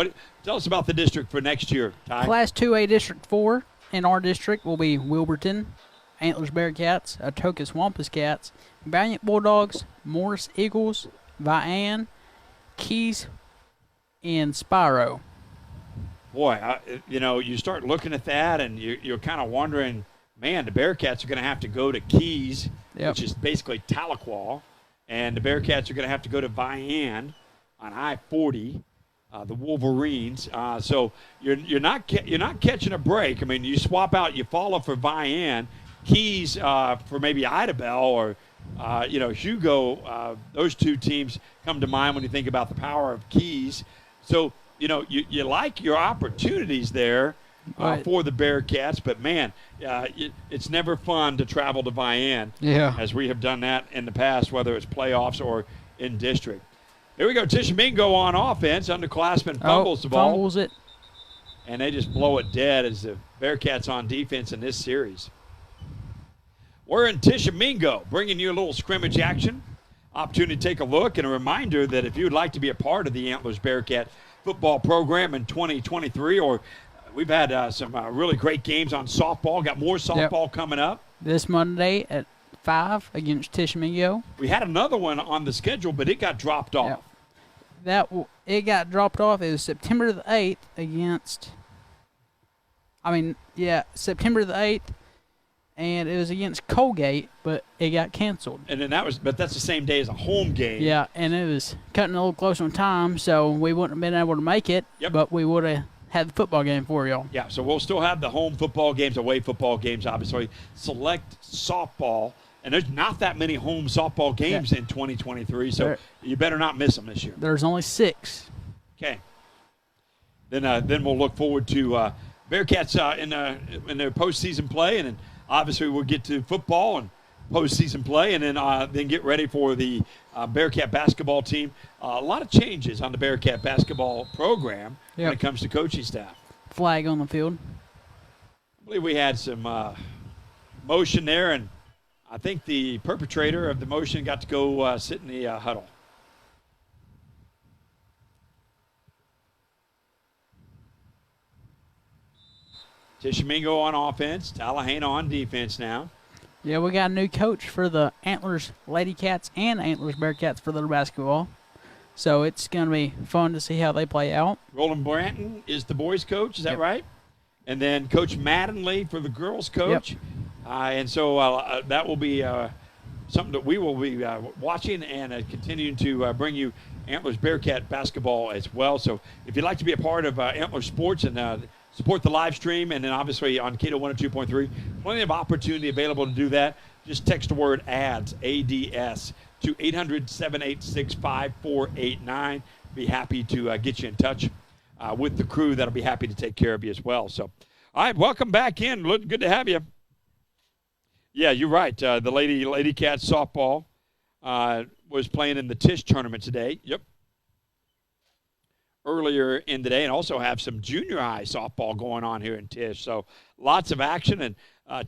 Tell us about the district for next year, Ty. Class 2A District 4 in our district will be Wilburton, Antlers Bearcats, Atokas Wampus Cats, Valiant Bulldogs, Morris Eagles, Vian, Keys, and Spyro. Boy, you start looking at that and you're kind of wondering, man, the Bearcats are going to have to go to Keys, which is basically Tahlequah, and the Bearcats are going to have to go to Vian on I-40, the Wolverines. So you're not catching a break. I mean, you swap out Eufaula for Vian, Keys for maybe Idabel or Hugo. Those 2 teams come to mind when you think about the power of Keys. So you like your opportunities there for the Bearcats, but man, it's never fun to travel to Vian. Yeah, as we have done that in the past, whether it's playoffs or in district. Here we go. Tishomingo on offense. Underclassman fumbles the ball. Fumbles it. And they just blow it dead as the Bearcats on defense in this series. We're in Tishomingo, bringing you a little scrimmage action. Opportunity to take a look, and a reminder that if you would like to be a part of the Antlers Bearcat football program in 2023, or we've had some really great games on softball. Got more softball coming up. This Monday at 5 against Tishomingo. We had another one on the schedule, but it got dropped off. It got dropped off. It was September the 8th against. September the 8th, and it was against Colgate, but it got canceled. And then but that's the same day as a home game. Yeah, and it was cutting a little close on time, so we wouldn't have been able to make it. But we would have had the football game for y'all. Yeah, so we'll still have the home football games, away football games, obviously. Select softball. And there's not that many home softball games in 2023, so you better not miss them this year. There's only 6. Okay. Then we'll look forward to Bearcats in their postseason play, and then obviously we'll get to football and postseason play, and then get ready for the Bearcat basketball team. A lot of changes on the Bearcat basketball program when it comes to coaching staff. Flag on the field. I believe we had some motion there, and I think the perpetrator of the motion got to go sit in the huddle. Tishomingo on offense, Talihina on defense now. Yeah, we got a new coach for the Antlers Lady Cats and Antlers Bearcats for their basketball. So it's going to be fun to see how they play out. Roland Branton is the boys' coach, is that right? And then Coach Mattingly for the girls' coach. And so that will be something that we will be watching and continuing to bring you Antlers Bearcat basketball as well. So if you'd like to be a part of Antlers Sports and support the live stream, and then obviously on Cato 102.3, plenty of opportunity available to do that. Just text the word ADS, ADS, to 800-786-5489. Be happy to get you in touch with the crew. That'll be happy to take care of you as well. So, All right, welcome back in. Look, good to have you. Yeah, you're right. The Lady Cats softball was playing in the Tish tournament today. Yep. Earlier in the day, and also have some junior high softball going on here in Tish. So lots of action. And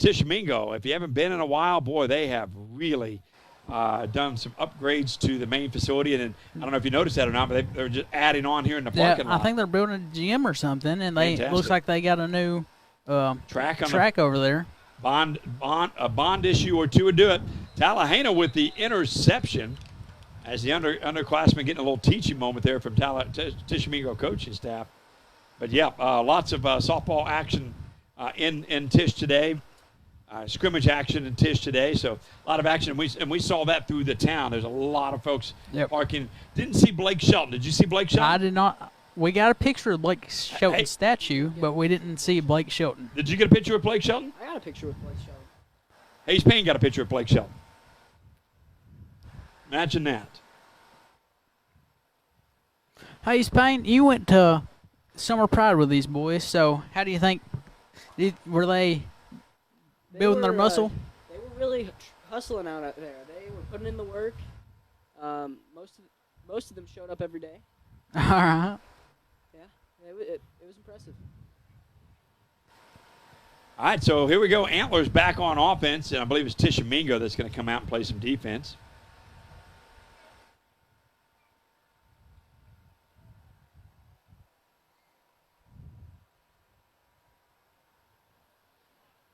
Tishomingo, if you haven't been in a while, boy, they have really done some upgrades to the main facility. And I don't know if you noticed that or not, but they're just adding on here in the parking lot. I think they're building a gym or something, and it looks like they got a new track over there. A bond issue or two would do it. Talihina with the interception as the underclassmen getting a little teaching moment there from Tishomingo coaching staff. But, yeah, lots of softball action in Tish today. Scrimmage action in Tish today. So a lot of action. And we saw that through the town. There's a lot of folks parking. Didn't see Blake Shelton. Did you see Blake Shelton? I did not. We got a picture of Blake Shelton's statue, but we didn't see Blake Shelton. Did you get a picture of Blake Shelton? I got a picture with Blake Shelton. Hayes Payne got a picture of Blake Shelton. Imagine that. Hayes Payne, you went to Summer Pride with these boys, so how do you think, were they building their muscle? They were really hustling out there. They were putting in the work. Most of them showed up every day. All right. Yeah, it was impressive. All right, so here we go. Antlers back on offense, and I believe it's Tishomingo that's going to come out and play some defense.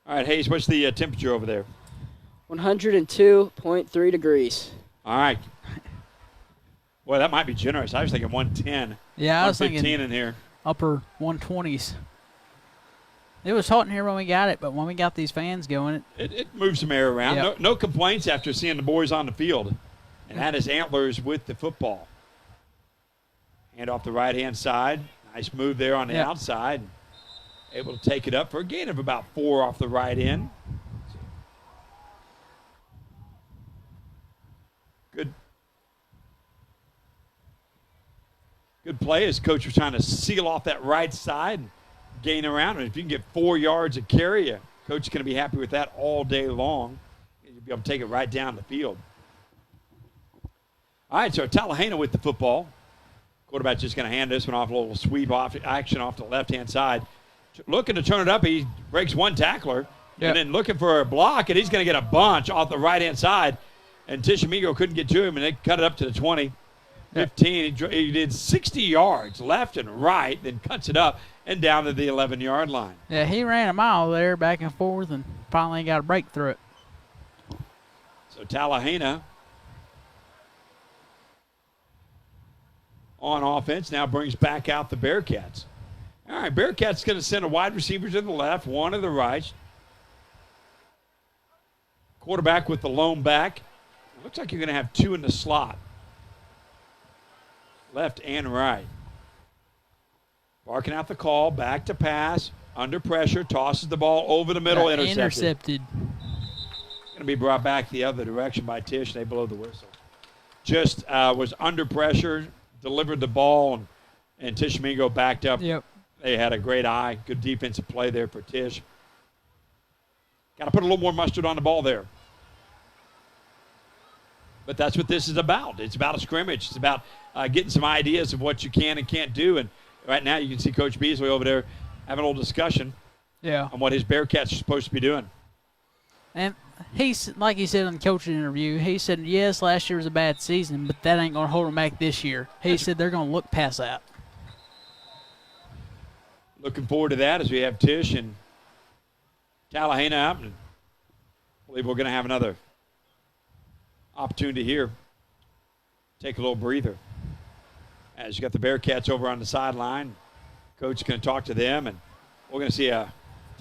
All right, Hayes, what's the temperature over there? 102.3 degrees. All right. Boy, that might be generous. I was thinking 110. Yeah, I was thinking in here. Upper 120s. It was hot in here when we got it, but when we got these fans going, it moves some air around. Yep. No complaints after seeing the boys on the field. And that is Antlers with the football. Hand off the right-hand side. Nice move there on the outside. Able to take it up for a gain of about 4 off the right end. Good play as coach was trying to seal off that right side and gain around. And if you can get 4 yards of carry, coach is going to be happy with that all day long. You'll be able to take it right down the field. All right, so Talihina with the football. Quarterback's just going to hand this one off, a little sweep off action off the left-hand side. Looking to turn it up, he breaks one tackler. And then looking for a block, and he's going to get a bunch off the right-hand side. And Tishomingo couldn't get to him, and they cut it up to the 20. 15. He did 60 yards left and right, then cuts it up and down to the 11-yard line. Yeah, he ran a mile there back and forth and finally got a break through it. So Talihina on offense now brings back out the Bearcats. All right, Bearcats going to send a wide receiver to the left, one to the right. Quarterback with the lone back. Looks like you're going to have 2 in the slot. Left and right. Barking out the call, back to pass, under pressure, tosses the ball over the middle, intercepted. Going to be brought back the other direction by Tish. They blow the whistle. Just was under pressure, delivered the ball, and Tishomingo backed up. Yep. They had a great eye. Good defensive play there for Tish. Got to put a little more mustard on the ball there. But that's what this is about. It's about a scrimmage. It's about getting some ideas of what you can and can't do. And right now you can see Coach Beasley over there having a little discussion on what his Bearcats are supposed to be doing. And he's, like he said in the coaching interview, he said, yes, last year was a bad season, but that ain't going to hold them back this year. He said they're going to look past that. Looking forward to that as we have Tish and Talihina out. And I believe we're going to have another opportunity here. Take a little breather. As you got the Bearcats over on the sideline. Coach is going to talk to them, and we're going to see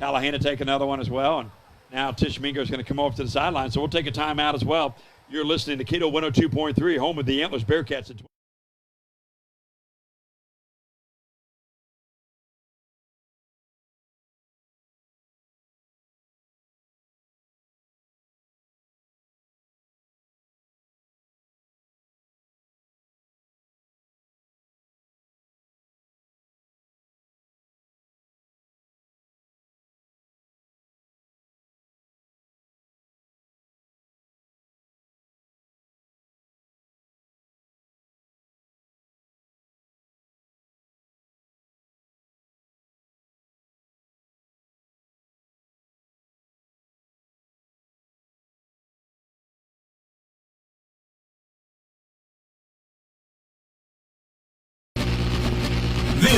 Talihina take another one as well. And now Tishomingo is going to come over to the sideline, so we'll take a timeout as well. You're listening to Keto 102.3, home of the Antlers Bearcats.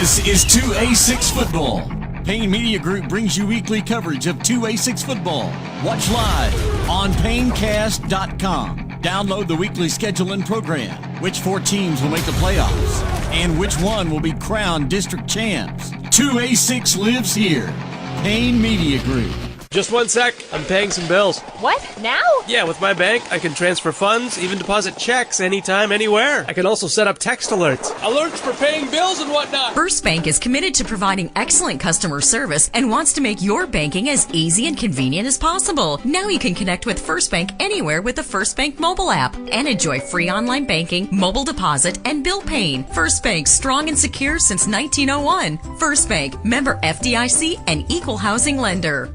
This is 2A6 Football. Payne Media Group brings you weekly coverage of 2A6 Football. Watch live on PayneCast.com. Download the weekly schedule and program, which 4 teams will make the playoffs, and which one will be crowned district champs. 2A6 lives here. Payne Media Group. Just one sec. I'm paying some bills. What? Now? Yeah, with my bank, I can transfer funds, even deposit checks anytime, anywhere. I can also set up text alerts. Alerts for paying bills and whatnot. First Bank is committed to providing excellent customer service and wants to make your banking as easy and convenient as possible. Now you can connect with First Bank anywhere with the First Bank mobile app and enjoy free online banking, mobile deposit, and bill paying. First Bank, strong and secure since 1901. First Bank, member FDIC and equal housing lender.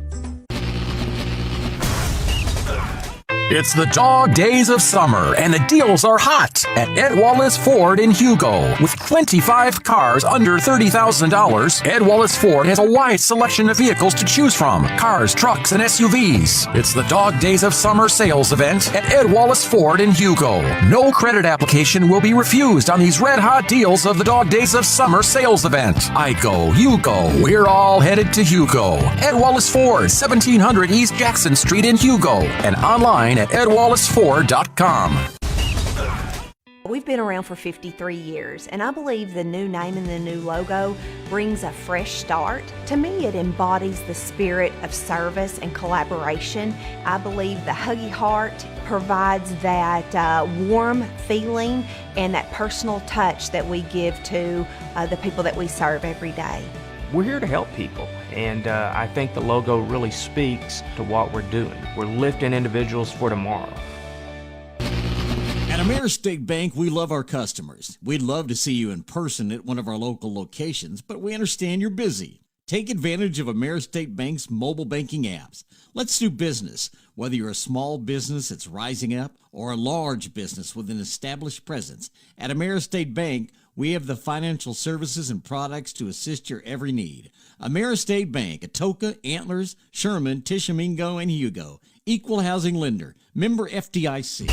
It's the dog days of summer, and the deals are hot at Ed Wallace Ford in Hugo. With 25 cars under $30,000, Ed Wallace Ford has a wide selection of vehicles to choose from. Cars, trucks, and SUVs. It's the dog days of summer sales event at Ed Wallace Ford in Hugo. No credit application will be refused on these red-hot deals of the dog days of summer sales event. I go, you go. We're all headed to Hugo. Ed Wallace Ford, 1700 East Jackson Street in Hugo, and online at edwallaceford.com. We've been around for 53 years, and I believe the new name and the new logo brings a fresh start. To me, it embodies the spirit of service and collaboration. I believe the Huggy Heart provides that warm feeling and that personal touch that we give to the people that we serve every day. We're here to help people, and I think the logo really speaks to what we're doing. We're lifting individuals for tomorrow. At Ameristate Bank, we love our customers. We'd love to see you in person at one of our local locations, but we understand you're busy. Take advantage of Ameristate Bank's mobile banking apps. Let's do business, whether you're a small business that's rising up or a large business with an established presence. At Ameristate Bank, we have the financial services and products to assist your every need. Ameristate Bank, Atoka, Antlers, Sherman, Tishomingo, and Hugo. Equal housing lender. Member FDIC.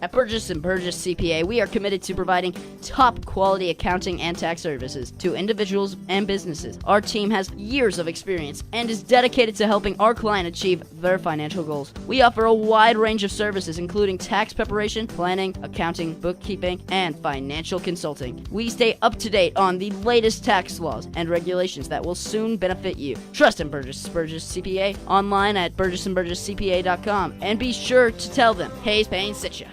At Burgess & Burgess CPA, we are committed to providing top quality accounting and tax services to individuals and businesses. Our team has years of experience and is dedicated to helping our client achieve their financial goals. We offer a wide range of services, including tax preparation, planning, accounting, bookkeeping, and financial consulting. We stay up to date on the latest tax laws and regulations that will soon benefit you. Trust in Burgess & Burgess CPA online at burgessandburgesscpa.com, and be sure to tell them Hayes Payne sent you.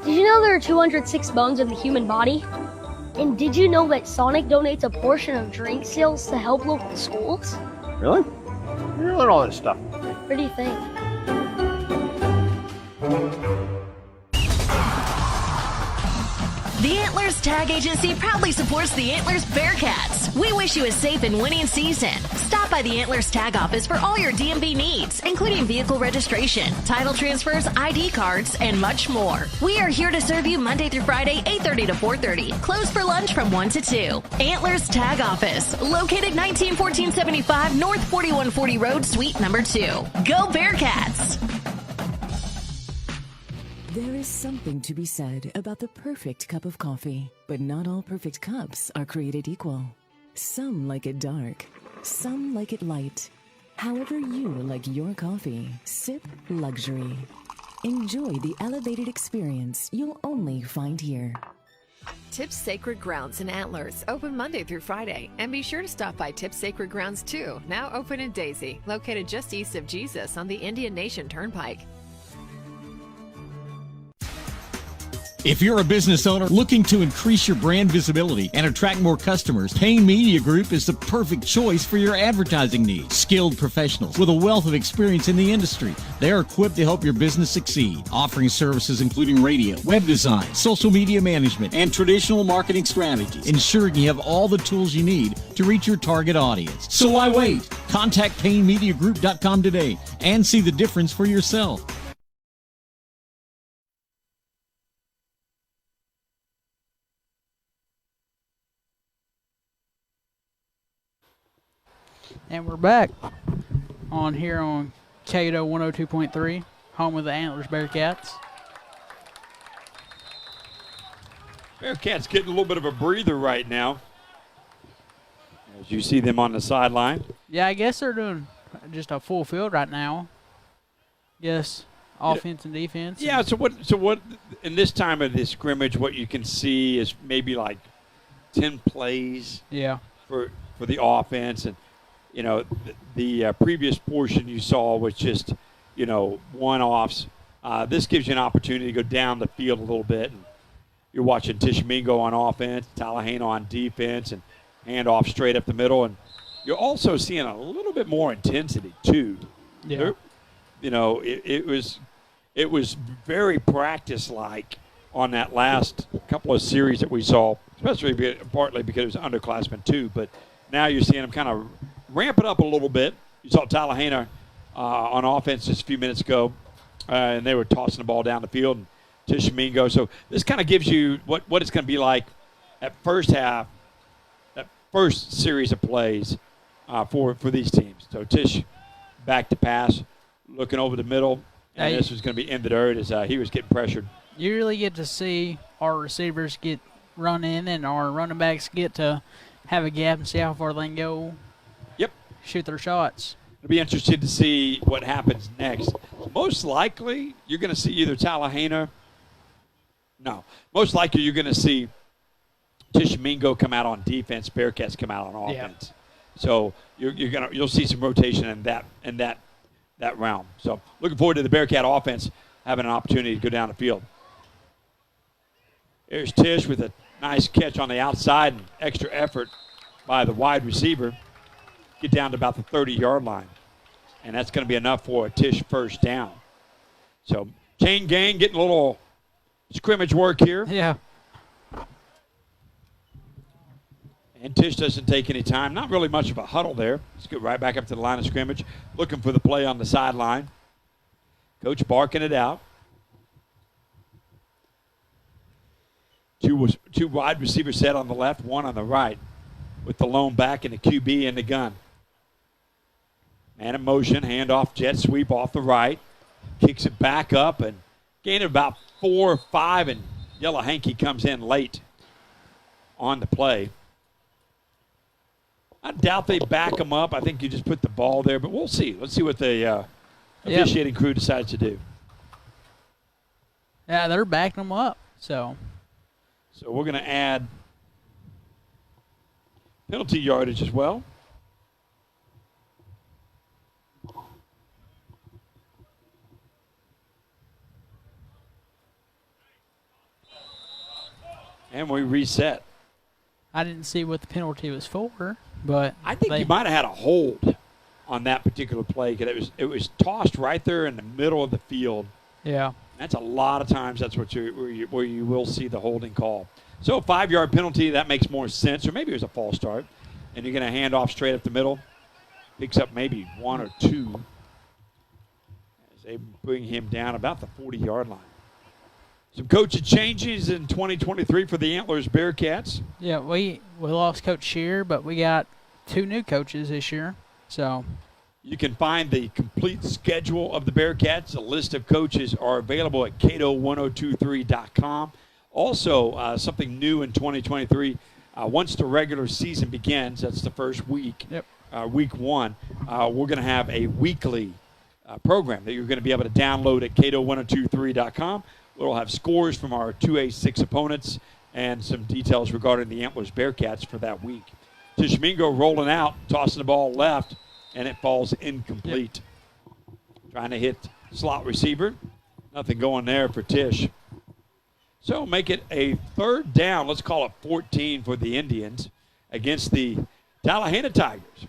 Did you know there are 206 bones in the human body? And did you know that Sonic donates a portion of drink sales to help local schools? Really? Where do you learn all this stuff? What do you think? The Antlers Tag Agency proudly supports the Antlers Bearcats. We wish you a safe and winning season. Stop by the Antlers Tag Office for all your DMV needs, including vehicle registration, title transfers, ID cards, and much more. We are here to serve you Monday through Friday, 8:30 to 4:30. Closed for lunch from 1 to 2. Antlers Tag Office, located 191475 North 4140 Road, Suite number 2. Go Bearcats! There is something to be said about the perfect cup of coffee, but not all perfect cups are created equal. Some like it dark, some like it light. However you like your coffee, sip luxury. Enjoy the elevated experience you'll only find here. Tips Sacred Grounds in Antlers, open Monday through Friday. And be sure to stop by Tips Sacred Grounds 2, now open in Daisy, located just east of Jesus on the Indian Nation Turnpike. If you're a business owner looking to increase your brand visibility and attract more customers, Payne Media Group is the perfect choice for your advertising needs. Skilled professionals with a wealth of experience in the industry. They are equipped to help your business succeed, offering services including radio, web design, social media management, and traditional marketing strategies, ensuring you have all the tools you need to reach your target audience. So why wait? Contact PayneMediaGroup.com today and see the difference for yourself. And we're back on here on Cato 102.3, home of the Antlers Bearcats. Bearcats getting a little bit of a breather right now. As you see them on the sideline. Yeah, I guess they're doing just a full field right now. Yes, offense and defense. Yeah, so what in this time of the scrimmage, what you can see is maybe like 10 plays for the offense. And, the previous portion you saw was just, one-offs. This gives you an opportunity to go down the field a little bit. And you're watching Tishomingo on offense, Talihina on defense, and hand off straight up the middle. And you're also seeing a little bit more intensity, too. Yeah. It was very practice-like on that last couple of series that we saw, especially partly because it was underclassmen, too. But now you're seeing them kind of ramp it up a little bit. You saw Talihina on offense just a few minutes ago, and they were tossing the ball down the field. And Tishomingo. So this kind of gives you what it's going to be like at first half, that first series of plays for these teams. So Tish back to pass, looking over the middle, and this was going to be in the dirt as he was getting pressured. You really get to see our receivers get run in and our running backs get to have a gap and see how far they can go. Yep. Shoot their shots. It'll be interesting to see what happens next. Most likely, you're going to see either Talihina. No. Most likely, you're going to see Tishomingo come out on defense, Bearcats come out on offense. Yeah. So you'll see some rotation in that realm. So looking forward to the Bearcat offense having an opportunity to go down the field. Here's Tish with a nice catch on the outside and extra effort by the wide receiver. Get down to about the 30-yard line. And that's going to be enough for a Tish first down. So chain gang getting a little scrimmage work here. Yeah. And Tish doesn't take any time. Not really much of a huddle there. Let's get right back up to the line of scrimmage. Looking for the play on the sideline. Coach barking it out. Two wide receivers set on the left, one on the right, with the lone back and the QB in the gun. Man in motion, handoff, jet sweep off the right. Kicks it back up and gained about 4 or 5, and Yellow Hanky comes in late on the play. I doubt they back him up. I think you just put the ball there, but we'll see. Let's see what the officiating crew decides to do. Yeah, they're backing them up. So we're going to add penalty yardage as well. And we reset. I didn't see what the penalty was for, but I think you might have had a hold on that particular play because it was tossed right there in the middle of the field. Yeah. That's a lot of times that's where you will see the holding call. So a 5-yard penalty, that makes more sense. Or maybe it was a false start. And you're going to hand off straight up the middle. Picks up maybe 1 or 2 as they bring him down about the 40-yard line. Some coaching changes in 2023 for the Antlers Bearcats. Yeah, we lost Coach Shear, but we got 2 new coaches this year. So you can find the complete schedule of the Bearcats. A list of coaches are available at cato1023.com. Also, something new in 2023, once the regular season begins, that's the first week, week 1, we're going to have a weekly program that you're going to be able to download at cato1023.com. We'll have scores from our 2A6 opponents and some details regarding the Antlers Bearcats for that week. Tishomingo rolling out, tossing the ball left, and it falls incomplete. Trying to hit slot receiver. Nothing going there for Tish. So make it a 3rd down. Let's call it 14 for the Indians against the Talihina Tigers.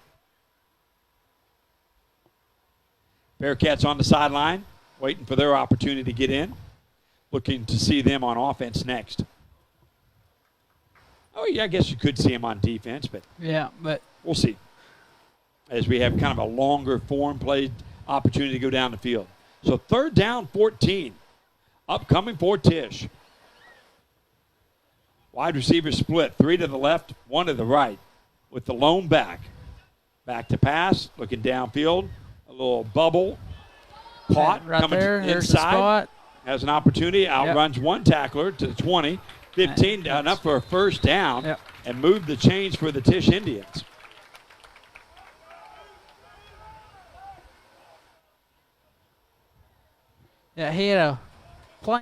Bearcats on the sideline, waiting for their opportunity to get in. Looking to see them on offense next. Oh, yeah, I guess you could see them on defense, but we'll see. As we have kind of a longer form play opportunity to go down the field. So 3rd down, 14. Upcoming for Tish. Wide receiver split. 3 to the left, 1 to the right. With the lone back. Back to pass, looking downfield. A little bubble. Caught, right coming there. inside. There's the spot. Has an opportunity, outruns one tackler to the 20, 15, enough for a first down, and move the chains for the Tish Indians. Yeah, he had a play.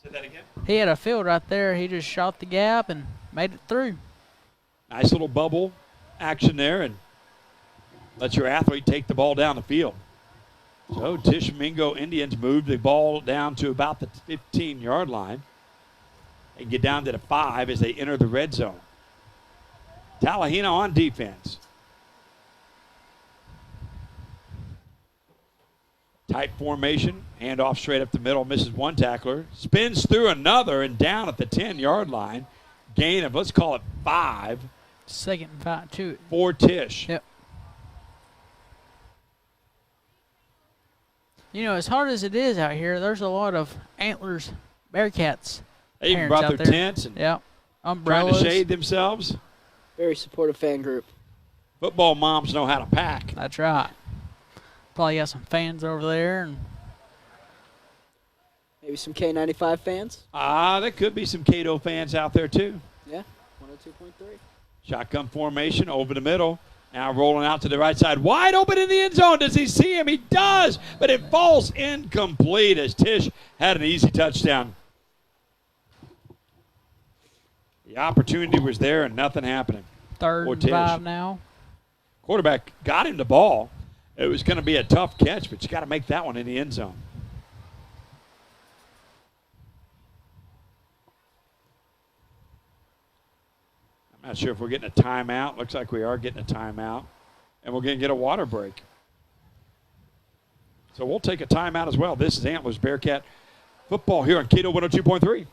Say that again? He had a field right there. He just shot the gap and made it through. Nice little bubble action there, and let your athlete take the ball down the field. So Tishomingo Indians move the ball down to about the 15-yard line and get down to the 5 as they enter the red zone. Talihina on defense. Tight formation, handoff straight up the middle, misses one tackler, spins through another and down at the 10-yard line. Gain of, let's call it 5. Second and 5, 2. For Tish. Yep. You know, as hard as it is out here, there's a lot of Antlers, Bearcats. They even brought their tents and umbrellas. trying to shade themselves. Very supportive fan group. Football moms know how to pack. That's right. Probably got some fans over there. And maybe some K95 fans. There could be some Cato fans out there too. Yeah, 102.3. Shotgun formation over the middle. Now rolling out to the right side. Wide open in the end zone. Does he see him? He does, but it falls incomplete as Tish had an easy touchdown. The opportunity was there and nothing happening. Third and 5 now. Quarterback got him the ball. It was going to be a tough catch, but you got to make that one in the end zone. I'm not sure if we're getting a timeout. Looks like we are getting a timeout. And we're going to get a water break. So we'll take a timeout as well. This is Antlers Bearcat football here on Cato 102.3.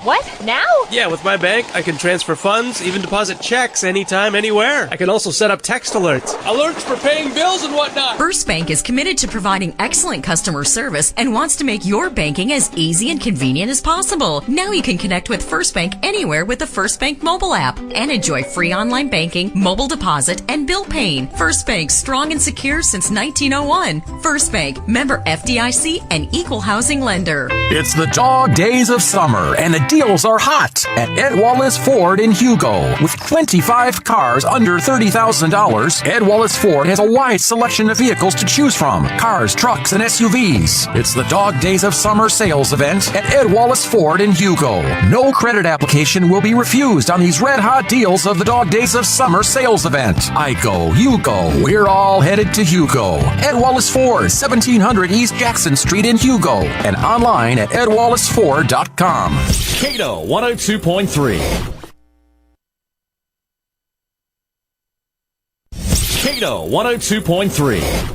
What? Now? Yeah, with my bank, I can transfer funds, even deposit checks anytime, anywhere. I can also set up text alerts. Alerts for paying bills and whatnot. First Bank is committed to providing excellent customer service and wants to make your banking as easy and convenient as possible. Now you can connect with First Bank anywhere with the First Bank mobile app and enjoy free online banking, mobile deposit, and bill paying. First Bank, strong and secure since 1901. First Bank, member FDIC and equal housing lender. It's the dog days of summer, and the deals are hot at Ed Wallace Ford in Hugo. With 25 cars under $30,000, Ed Wallace Ford has a wide selection of vehicles to choose from. Cars, trucks, and SUVs. It's the Dog Days of Summer sales event at Ed Wallace Ford in Hugo. No credit application will be refused on these red-hot deals of the Dog Days of Summer sales event. I go, you go. We're all headed to Hugo. Ed Wallace Ford, 1700 East Jackson Street in Hugo. And online at edwallaceford.com. Cato 102.3. Cato 102.3.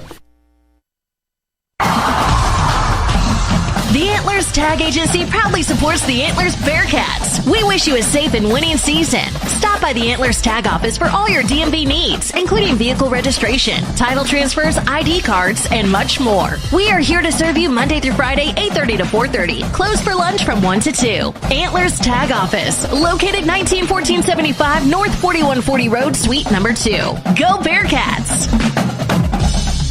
The Antlers Tag Agency proudly supports the Antlers Bearcats. We wish you a safe and winning season. Stop by the Antlers Tag Office for all your DMV needs, including vehicle registration, title transfers, ID cards, and much more. We are here to serve you Monday through Friday, 8:30 to 4:30. Closed for lunch from 1 to 2. Antlers Tag Office, located 191475 North 4140 Road, Suite number 2. Go Bearcats!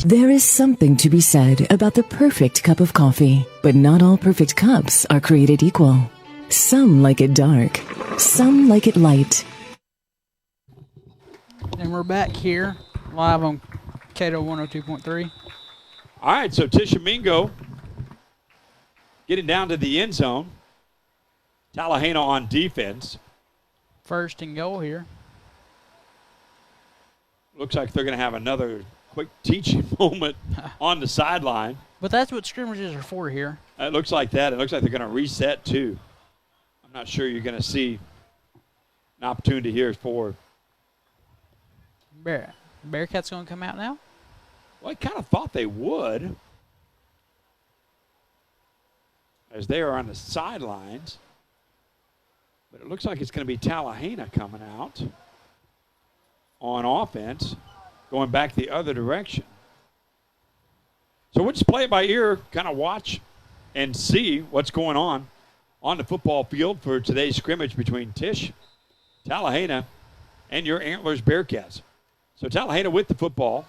There is something to be said about the perfect cup of coffee, but not all perfect cups are created equal. Some like it dark, some like it light. And we're back here, live on Cato 102.3. All right, so Tishomingo getting down to the end zone. Talihina on defense. First and goal here. Looks like they're going to have another quick teaching moment on the sideline. But that's what scrimmages are for here. It looks like that. It looks like they're going to reset too. I'm not sure you're going to see an opportunity here for Bearcats going to come out now? Well, I kind of thought they would, as they are on the sidelines. But it looks like it's going to be Talihina coming out on offense, going back the other direction. So we'll just play it by ear, kind of watch and see what's going on the football field for today's scrimmage between Tish, Talihina, and your Antlers Bearcats. So Talihina with the football,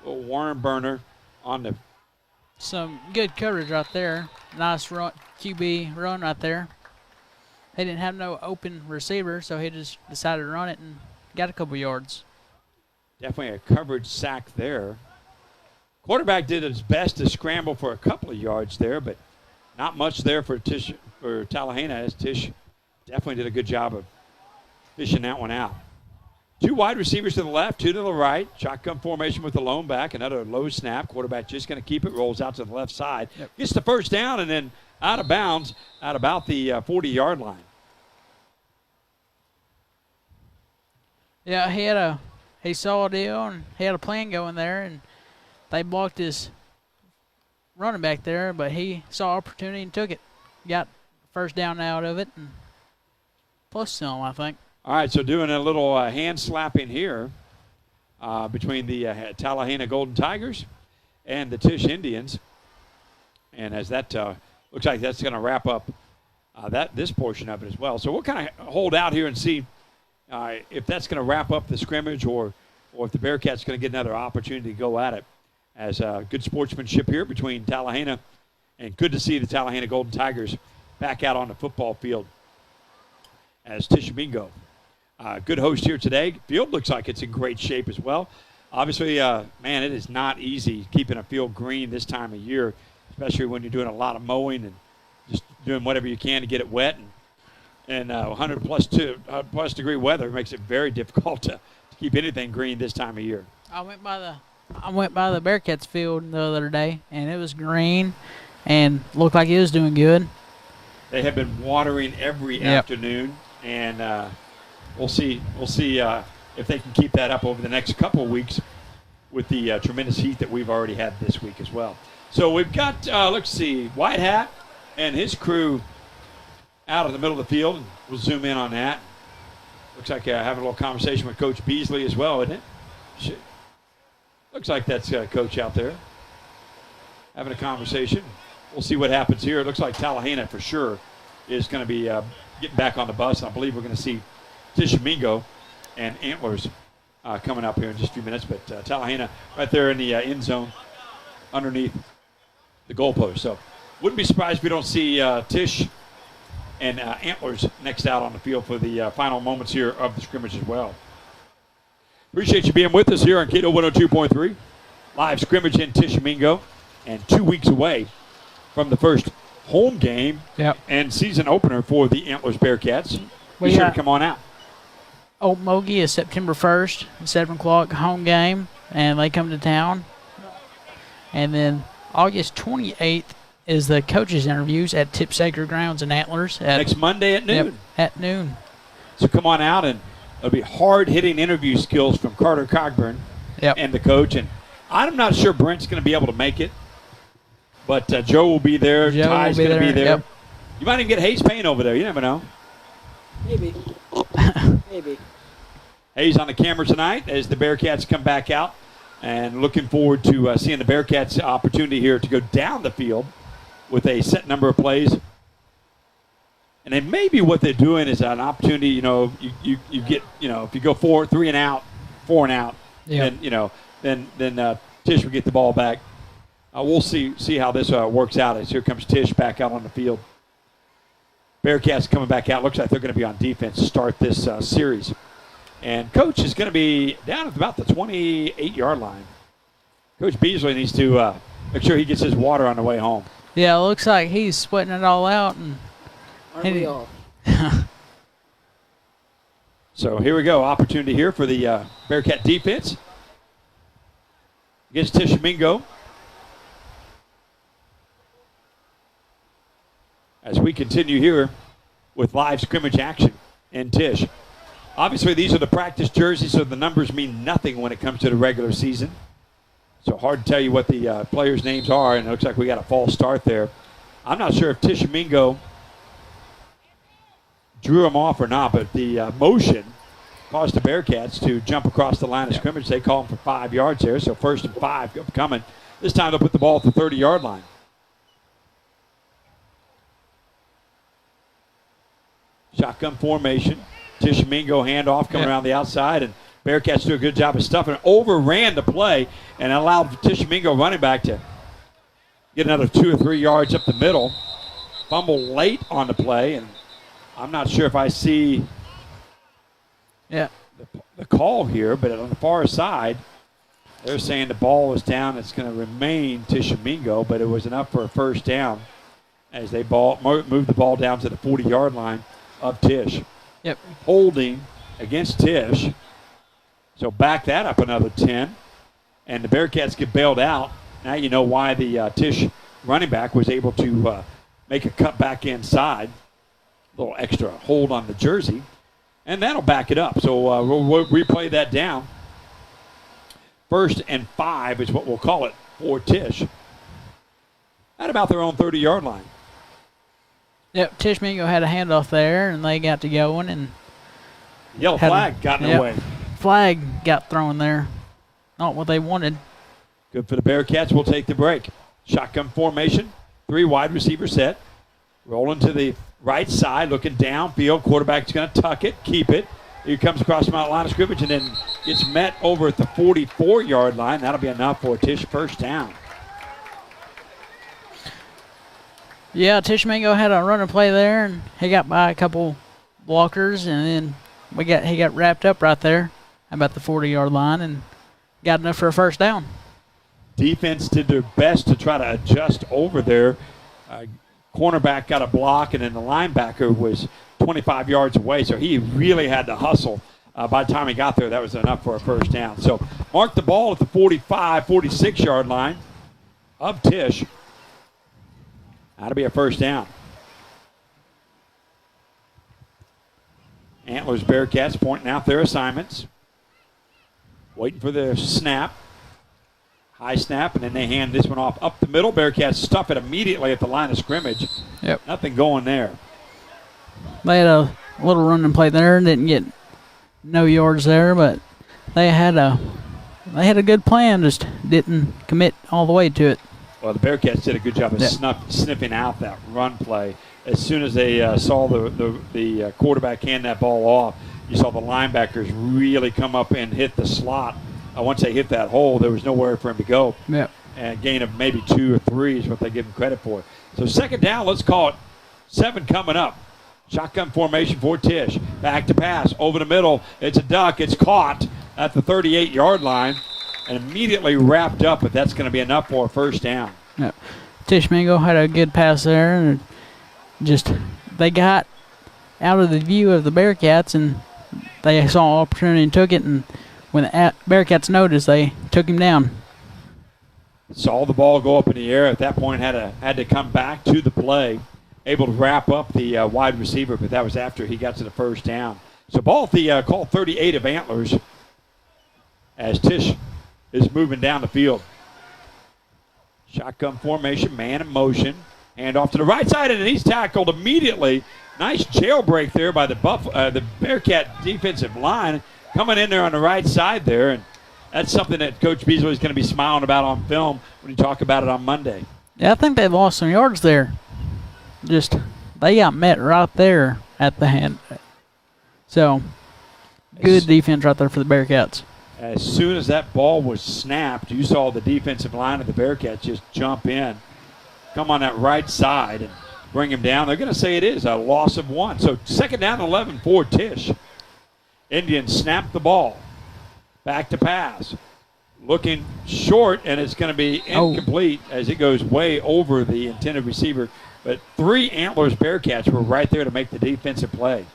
a little worm burner on the some good coverage right there. Nice run, QB run right there. He didn't have no open receiver, so he just decided to run it and got a couple yards. Definitely a coverage sack there. Quarterback did his best to scramble for a couple of yards there, but not much there for Talihina, as Tish definitely did a good job of fishing that one out. 2 wide receivers to the left, 2 to the right. Shotgun formation with the lone back. Another low snap. Quarterback just going to keep it. Rolls out to the left side. Yep. Gets the first down and then out of bounds at about the 40-yard line. Yeah, he saw a deal and he had a plan going there, and they blocked his running back there, but he saw opportunity and took it. Got first down out of it and plus some, I think. All right, so doing a little hand slapping here between the Talihina Golden Tigers and the Tish Indians. And as that looks like that's going to wrap up this portion of it as well. So we'll kind of hold out here and see if that's going to wrap up the scrimmage or if the Bearcats going to get another opportunity to go at it. As good sportsmanship here between Talihina, and good to see the Talihina Golden Tigers back out on the football field as Tishomingo. Good host here today. Field looks like it's in great shape as well. Obviously, man, it is not easy keeping a field green this time of year, especially when you're doing a lot of mowing and just doing whatever you can to get it wet. And 100 plus degree weather makes it very difficult to keep anything green this time of year. I went by the Bearcats field the other day, and it was green and looked like it was doing good. They have been watering every afternoon, and we'll see if they can keep that up over the next couple of weeks with the tremendous heat that we've already had this week as well. So we've got, let's see, White Hat and his crew out of the middle of the field. We'll zoom in on that. Looks like having a little conversation with Coach Beasley as well, isn't it? Looks like that's Coach out there having a conversation. We'll see what happens here. It looks like Talihina for sure is going to be getting back on the bus. I believe we're going to see Tishomingo and Antlers coming up here in just a few minutes. But Talihina right there in the end zone underneath the goalpost. So wouldn't be surprised if we don't see Tish and Antlers next out on the field for the final moments here of the scrimmage as well. Appreciate you being with us here on Cato 102.3. Live scrimmage in Tishomingo, and 2 weeks away from the first home game and season opener for the Antlers Bearcats. Be sure to come on out. Old Mogi is September 1st, 7 o'clock home game, and they come to town. And then August 28th is the coaches' interviews at Tip Sacred Grounds in Antlers. Next Monday at noon. Yep, at noon. So come on out, and it'll be hard-hitting interview skills from Carter Cogburn and the coach. And I'm not sure Brent's going to be able to make it, but Joe will be there. Ty's going to be there. Yep. You might even get Hayes Payne over there. You never know. Maybe. Maybe. Hayes on the camera tonight as the Bearcats come back out, and looking forward to seeing the Bearcats' opportunity here to go down the field with a set number of plays. And then maybe what they're doing is an opportunity, you get, if you go 3 and out, 4 and out, then Tish will get the ball back. We'll see how this works out as here comes Tish back out on the field. Bearcats coming back out. Looks like they're going to be on defense to start this series. And Coach is going to be down at about the 28-yard line. Coach Beasley needs to make sure he gets his water on the way home. Yeah, it looks like he's sweating it all out. Aren't we all? So here we go. Opportunity here for the Bearcat defense against Tishomingo. As we continue here with live scrimmage action in Tish. Obviously, these are the practice jerseys, so the numbers mean nothing when it comes to the regular season. So hard to tell you what the players' names are, and it looks like we got a false start there. I'm not sure if Tishomingo drew them off or not, but the motion caused the Bearcats to jump across the line of scrimmage. They call them for 5 yards there, so 1st and 5 coming. This time they'll put the ball at the 30-yard line. Shotgun formation. Tishomingo handoff coming around the outside, and Bearcats do a good job of stuffing it. Overran the play and allowed Tishomingo running back to get another 2 or 3 yards up the middle. Fumble late on the play, and I'm not sure if I see the call here, but on the far side, they're saying the ball was down. It's going to remain Tishomingo, but it was enough for a first down as they moved the ball down to the 40-yard line of Tish. Yep. Holding against Tish. So back that up another 10, and the Bearcats get bailed out. Now you know why the Tish running back was able to make a cut back inside. A little extra hold on the jersey. And that'll back it up. So we'll replay that down. 1st and 5 is what we'll call it for Tish. At about their own 30-yard line. Yep, Tishomingo had a handoff there, and they got to going. And yellow flag got in the way. Flag got thrown there. Not what they wanted. Good for the Bearcats. We'll take the break. Shotgun formation. 3 wide receiver set. Rolling to the right side, looking downfield. Quarterback's going to tuck it, keep it. He comes across the line of scrimmage and then gets met over at the 44-yard line. That'll be enough for a Tish first down. Yeah, Tishomingo had a running play there, and he got by a couple blockers, and then he got wrapped up right there about the 40-yard line and got enough for a first down. Defense did their best to try to adjust over there. Cornerback got a block, and then the linebacker was 25 yards away, so he really had to hustle. By the time he got there, that was enough for a first down. So mark the ball at the 45, 46-yard line of Tish. That'll be a first down. Antlers Bearcats pointing out their assignments. Waiting for the snap. High snap, and then they hand this one off up the middle. Bearcats stuff it immediately at the line of scrimmage. Yep. Nothing going there. They had a little running play there. Didn't get no yards there, but they had a good plan. Just didn't commit all the way to it. Well, the Bearcats did a good job of sniffing out that run play. As soon as they saw the quarterback hand that ball off, you saw the linebackers really come up and hit the slot. Once they hit that hole, there was nowhere for him to go. Yep. And a gain of maybe 2 or 3 is what they give him credit for. So second down, let's call it 7 coming up. Shotgun formation for Tish. Back to pass. Over the middle. It's a duck. It's caught at the 38-yard line and immediately wrapped up, but that's going to be enough for a first down. Yep. Tishomingo had a good pass there, and they got out of the view of the Bearcats, and they saw opportunity and took it, and when the Bearcats noticed, they took him down. Saw the ball go up in the air. At that point, had to come back to the play. Able to wrap up the wide receiver, but that was after he got to the first down. So ball at the call 38 of Antlers as Tish is moving down the field. Shotgun formation, man in motion. Hand off to the right side, and he's tackled immediately. Nice jailbreak there by the Bearcat defensive line. Coming in there on the right side there, and that's something that Coach Beasley is going to be smiling about on film when you talk about it on Monday. Yeah, I think they lost some yards there. They got met right there at the hand. So, good defense right there for the Bearcats. As soon as that ball was snapped, you saw the defensive line of the Bearcats just jump in, come on that right side, and bring him down. They're going to say it is a loss of 1. So second down 11 for Tish. Indians snap the ball. Back to pass. Looking short, and it's going to be incomplete as it goes way over the intended receiver. But 3 Antlers Bearcats were right there to make the defensive play.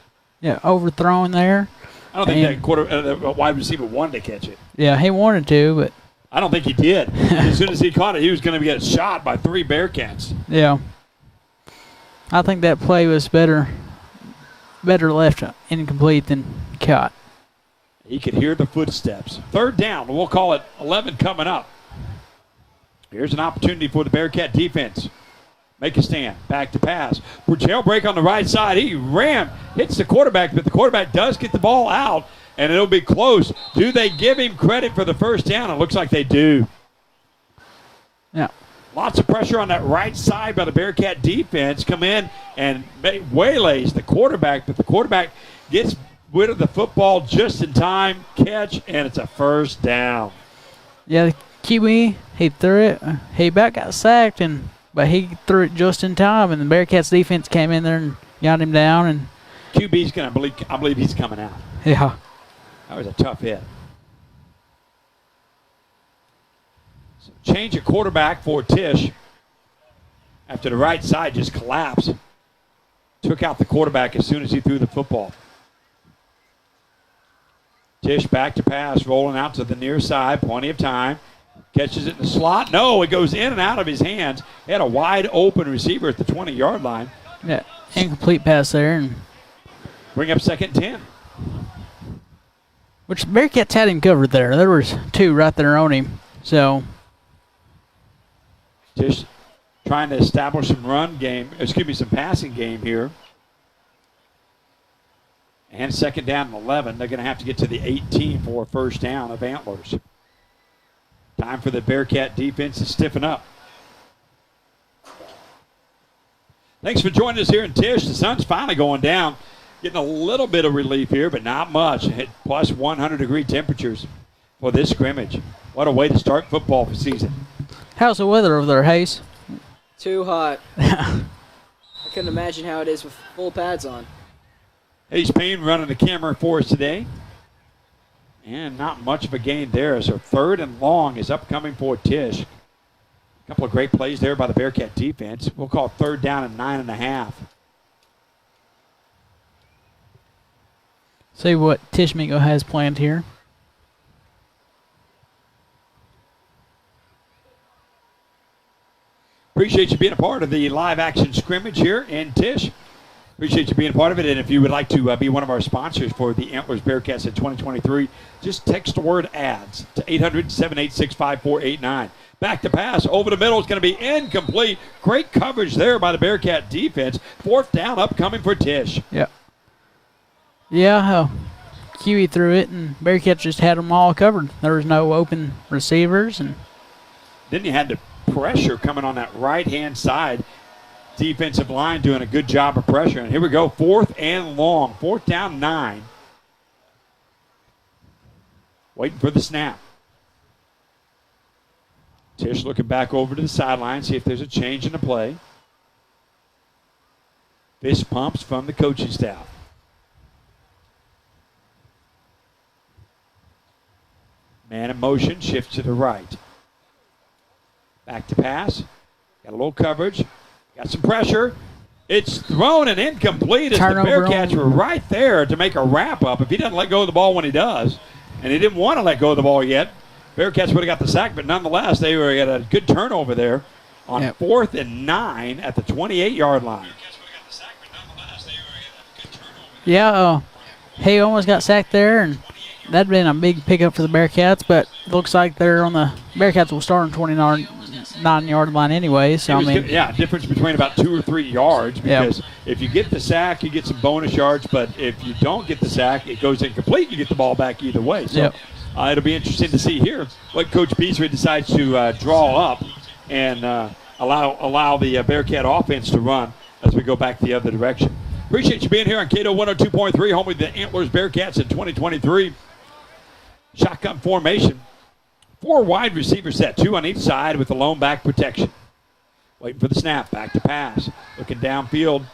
Yeah, overthrown there. I don't think that wide receiver wanted to catch it. Yeah, he wanted to, but I don't think he did. As soon as he caught it, he was going to get shot by 3 Bearcats. Yeah. I think that play was better left incomplete than caught. He could hear the footsteps. Third down. We'll call it 11 coming up. Here's an opportunity for the Bearcat defense. Make a stand. Back to pass. For jailbreak on the right side. He hits the quarterback, but the quarterback does get the ball out, and it'll be close. Do they give him credit for the first down? It looks like they do. Yeah. Lots of pressure on that right side by the Bearcat defense. Come in and waylays the quarterback, but the quarterback gets rid of the football just in time. Catch, and it's a first down. Yeah, the QB, he threw it. He got sacked, and but he threw it just in time, and the Bearcats defense came in there and got him down. And QB's I believe he's coming out. Yeah. That was a tough hit. So change of quarterback for Tish. After the right side just collapsed. Took out the quarterback as soon as he threw the football. Tish back to pass, rolling out to the near side. Plenty of time. Catches it in the slot. No, it goes in and out of his hands. He had a wide open receiver at the 20-yard line. Yeah, incomplete pass there. And bring up 2nd and 10. Which the Bearcats had him covered there. There was 2 right there on him. So Tish trying to establish some some passing game here. And 2nd down and 11. They're going to have to get to the 18 for a first down of Antlers. Time for the Bearcat defense to stiffen up. Thanks for joining us here in Tish. The sun's finally going down. Getting a little bit of relief here, but not much. Plus 100-degree temperatures for this scrimmage. What a way to start football season. How's the weather over there, Hayes? Too hot. I couldn't imagine how it is with full pads on. Hayes Payne running the camera for us today. And not much of a gain there. So 3rd and long is upcoming for Tish. A couple of great plays there by the Bearcat defense. We'll call it 3rd down and 9.5. See what Tishomingo has planned here. Appreciate you being a part of the live action scrimmage here in Tish. Appreciate you being a part of it. And if you would like to be one of our sponsors for the Antlers Bearcats in 2023, just text the word ads to 800-786-5489. Back to pass over the middle is going to be incomplete. Great coverage there by the Bearcat defense. 4th down upcoming for Tish. Yeah. Yeah, Kiwi threw it, and Bearcats just had them all covered. There was no open receivers. And then you had the pressure coming on that right-hand side. Defensive line doing a good job of pressure. And here we go, 4th and long. 4th down, 9. Waiting for the snap. Tish looking back over to the sideline, see if there's a change in the play. Fist pumps from the coaching staff. Man in motion, shifts to the right. Back to pass. Got a little coverage. Got some pressure. It's thrown and incomplete as the Bearcats were right there to make a wrap-up. If he doesn't let go of the ball when he does, and he didn't want to let go of the ball yet, Bearcats would have got the sack, but nonetheless, they were at a good turnover there on 4th and 9 at the 28-yard line. Yeah, he almost got sacked there, and that'd been a big pickup for the Bearcats, but looks like they're on the Bearcats will start on 29-yard line anyway. So difference between about 2 or 3 yards because if you get the sack, you get some bonus yards, but if you don't get the sack, it goes incomplete. You get the ball back either way. So it'll be interesting to see here what Coach Beasley decides to draw up and allow the Bearcat offense to run as we go back the other direction. Appreciate you being here on Cato 102.3, home with the Antlers Bearcats in 2023. Shotgun formation. 4 wide receiver set, 2 on each side with the lone back protection. Waiting for the snap, back to pass. Looking downfield,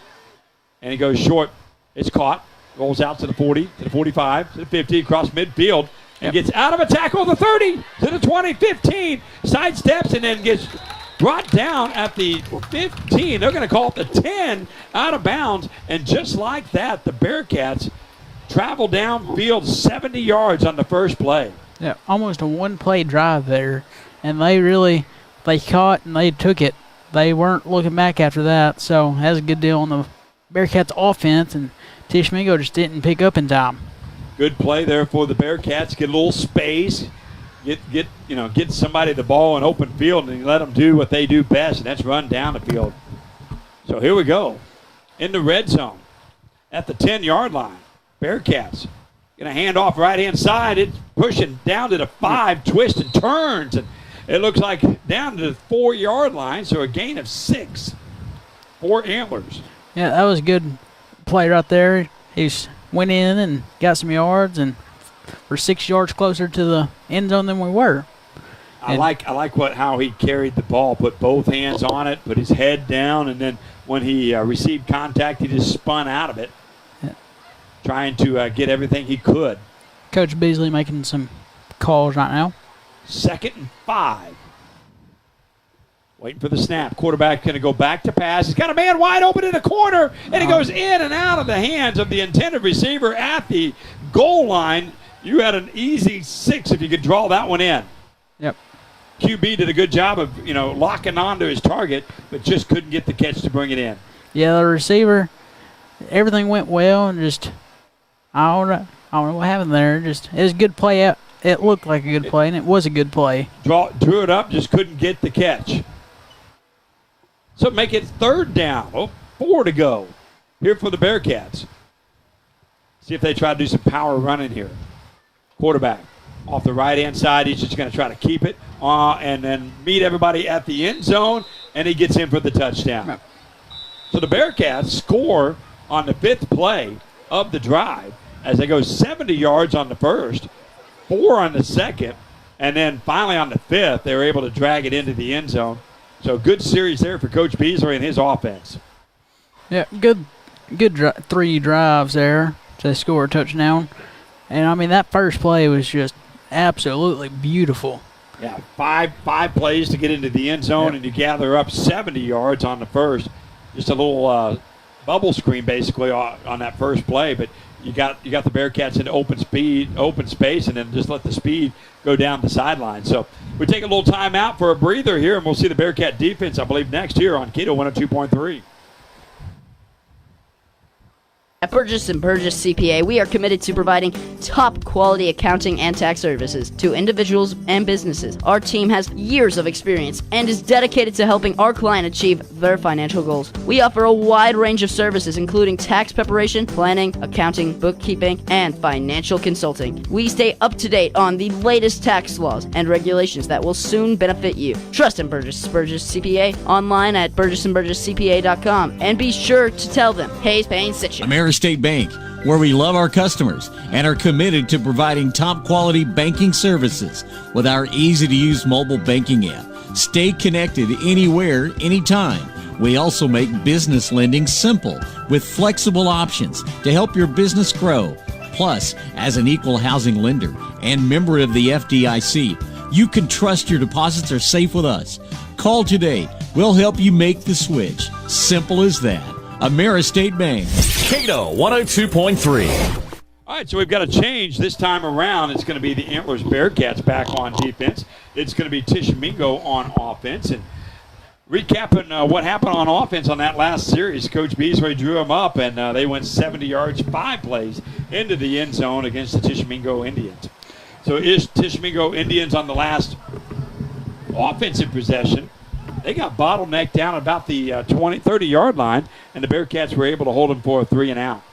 and he goes short. It's caught, rolls out to the 40, to the 45, to the 50, across midfield, and gets out of a tackle, the 30, to the 20, 15, sidesteps, and then gets brought down at the 15. They're going to call it the 10, out of bounds, and just like that, the Bearcats travel downfield 70 yards on the first play. Yeah, almost a one-play drive there, and they caught and they took it. They weren't looking back after that, so that's a good deal on the Bearcats' offense, and Tishomingo just didn't pick up in time. Good play there for the Bearcats. Get a little space, get somebody the ball in open field, and let them do what they do best, and that's run down the field. So here we go, in the red zone, at the 10-yard line. Bearcats going to hand off right-hand side. It's pushing down to the 5, twists and turns, and it looks like down to the 4-yard line, so a gain of 6 for Antlers. Yeah, that was a good play right there. He went in and got some yards, and we're 6 yards closer to the end zone than we were. I like how he carried the ball, put both hands on it, put his head down, and then when he received contact, he just spun out of it, trying to get everything he could. Coach Beasley making some calls right now. 2nd and 5. Waiting for the snap. Quarterback going to go back to pass. He's got a man wide open in the corner, and it goes in and out of the hands of the intended receiver at the goal line. You had an easy 6 if you could draw that one in. Yep. QB did a good job of, locking on to his target, but just couldn't get the catch to bring it in. Yeah, the receiver, everything went well, and just I don't know what happened there. It was a good play out. It looked like a good play, and it was a good play. Drew it up, just couldn't get the catch. So make it 3rd down. 4 to go here for the Bearcats. See if they try to do some power running here. Quarterback off the right-hand side. He's just going to try to keep it and then meet everybody at the end zone, and he gets in for the touchdown. So the Bearcats score on the 5th play of the drive as they go 70 yards on the 1st, 4 on the 2nd, and then finally on the 5th, they were able to drag it into the end zone. So good series there for Coach Beasley and his offense. Yeah, good 3 drives there to score a touchdown. And, I mean, that first play was just absolutely beautiful. Yeah, five plays to get into the end zone, and you gather up 70 yards on the first. Just a little bubble screen, basically, on that first play. But you got the Bearcats into open space, and then just let the speed go down the sideline. So we take a little time out for a breather here, and we'll see the Bearcat defense, I believe, next here on Keto 102.3. At Burgess & Burgess CPA, we are committed to providing top-quality accounting and tax services to individuals and businesses. Our team has years of experience and is dedicated to helping our client achieve their financial goals. We offer a wide range of services, including tax preparation, planning, accounting, bookkeeping, and financial consulting. We stay up to date on the latest tax laws and regulations that will soon benefit you. Trust in Burgess & Burgess CPA online at burgessandburgesscpa.com, and be sure to tell them Hayes Payne sent you. State Bank, where we love our customers and are committed to providing top quality banking services with our easy-to-use mobile banking app. Stay connected anywhere, anytime. We also make business lending simple with flexible options to help your business grow. Plus, as an equal housing lender and member of the FDIC, you can trust your deposits are safe with us. Call today. We'll help you make the switch. Simple as that. AmeriState Bank. Cato 102.3. All right, so we've got a change this time around. It's going to be the Antlers Bearcats back on defense. It's going to be Tishomingo on offense. And recapping what happened on offense on that last series, Coach Beasley drew them up, and they went 70 yards, 5 plays into the end zone against the Tishomingo Indians. So is Tishomingo Indians on the last offensive possession. They got bottlenecked down about the 30-yard line, and the Bearcats were able to hold them for a 3-and-out.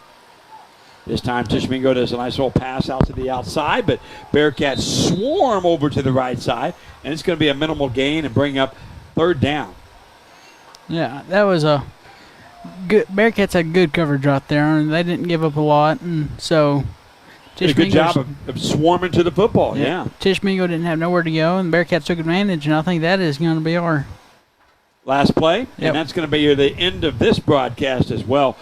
This time, Tishomingo does a nice little pass out to the outside, but Bearcats swarm over to the right side, and it's going to be a minimal gain and bring up 3rd down. Yeah, that was a good. Bearcats had good coverage out there, and they didn't give up a lot, and so did a good job of swarming to the football. Yeah. Tishomingo didn't have nowhere to go, and the Bearcats took advantage, and I think that is going to be our last play, and that's going to be the end of this broadcast as well.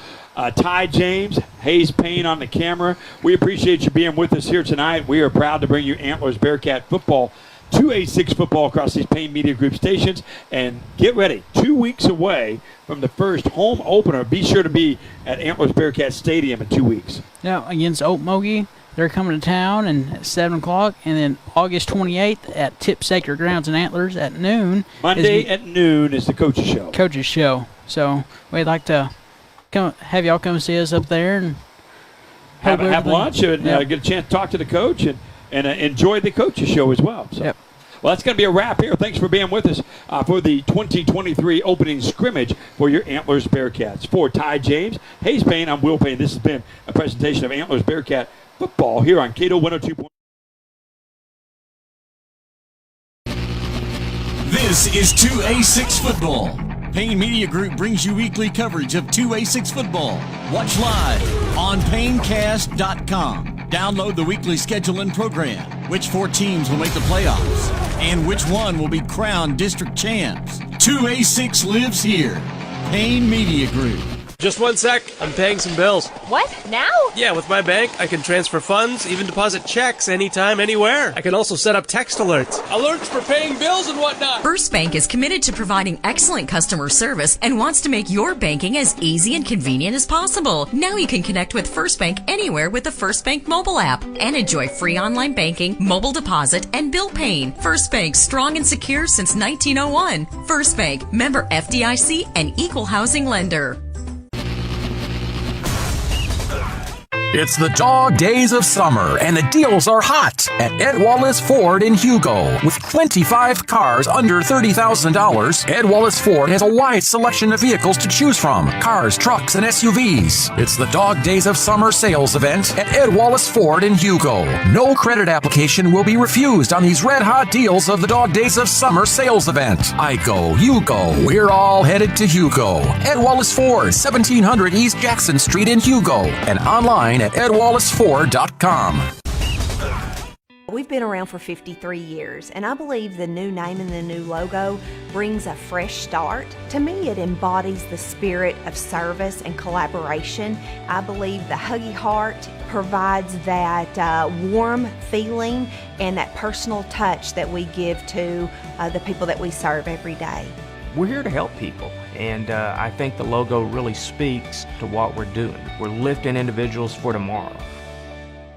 Ty James, Hayes Payne on the camera. We appreciate you being with us here tonight. We are proud to bring you Antlers Bearcat football, 2A6 football across these Payne Media Group stations. And get ready, 2 weeks away from the first home opener. Be sure to be at Antlers Bearcat Stadium in 2 weeks. Yeah, against Oakmogie. They're coming to town and at 7 o'clock, and then August 28th at Tip Sacred Grounds in Antlers at noon. Monday at noon is the Coach's Show. Coach's Show. So we'd like to have y'all come see us up there and have lunch and get a chance to talk to the coach and enjoy the Coach's Show as well. So. Yep. Well, that's going to be a wrap here. Thanks for being with us for the 2023 opening scrimmage for your Antlers Bearcats. For Ty James, Hayes Payne, I'm Will Payne. This has been a presentation of Antlers Bearcat football here on Cato 102. This is 2A6 football. Payne Media Group brings you weekly coverage of 2A6 football. Watch live on PayneCast.com. Download the weekly schedule and program. Which 4 teams will make the playoffs? And which one will be crowned district champs? 2A6 lives here. Payne Media Group. Just one sec. I'm paying some bills. What? Now? Yeah, with my bank, I can transfer funds, even deposit checks anytime, anywhere. I can also set up text alerts. Alerts for paying bills and whatnot. First Bank is committed to providing excellent customer service and wants to make your banking as easy and convenient as possible. Now you can connect with First Bank anywhere with the First Bank mobile app and enjoy free online banking, mobile deposit, and bill paying. First Bank, strong and secure since 1901. First Bank, member FDIC and equal housing lender. It's the dog days of summer, and the deals are hot at Ed Wallace Ford in Hugo. With 25 cars under $30,000, Ed Wallace Ford has a wide selection of vehicles to choose from. Cars, trucks, and SUVs. It's the dog days of summer sales event at Ed Wallace Ford in Hugo. No credit application will be refused on these red-hot deals of the dog days of summer sales event. I go, you go. We're all headed to Hugo. Ed Wallace Ford, 1700 East Jackson Street in Hugo, and online at edwallaceford.com. We've been around for 53 years, and I believe the new name and the new logo brings a fresh start. To me, it embodies the spirit of service and collaboration. I believe the Huggy Heart provides that warm feeling and that personal touch that we give to the people that we serve every day. We're here to help people, and I think the logo really speaks to what we're doing. We're lifting individuals for tomorrow.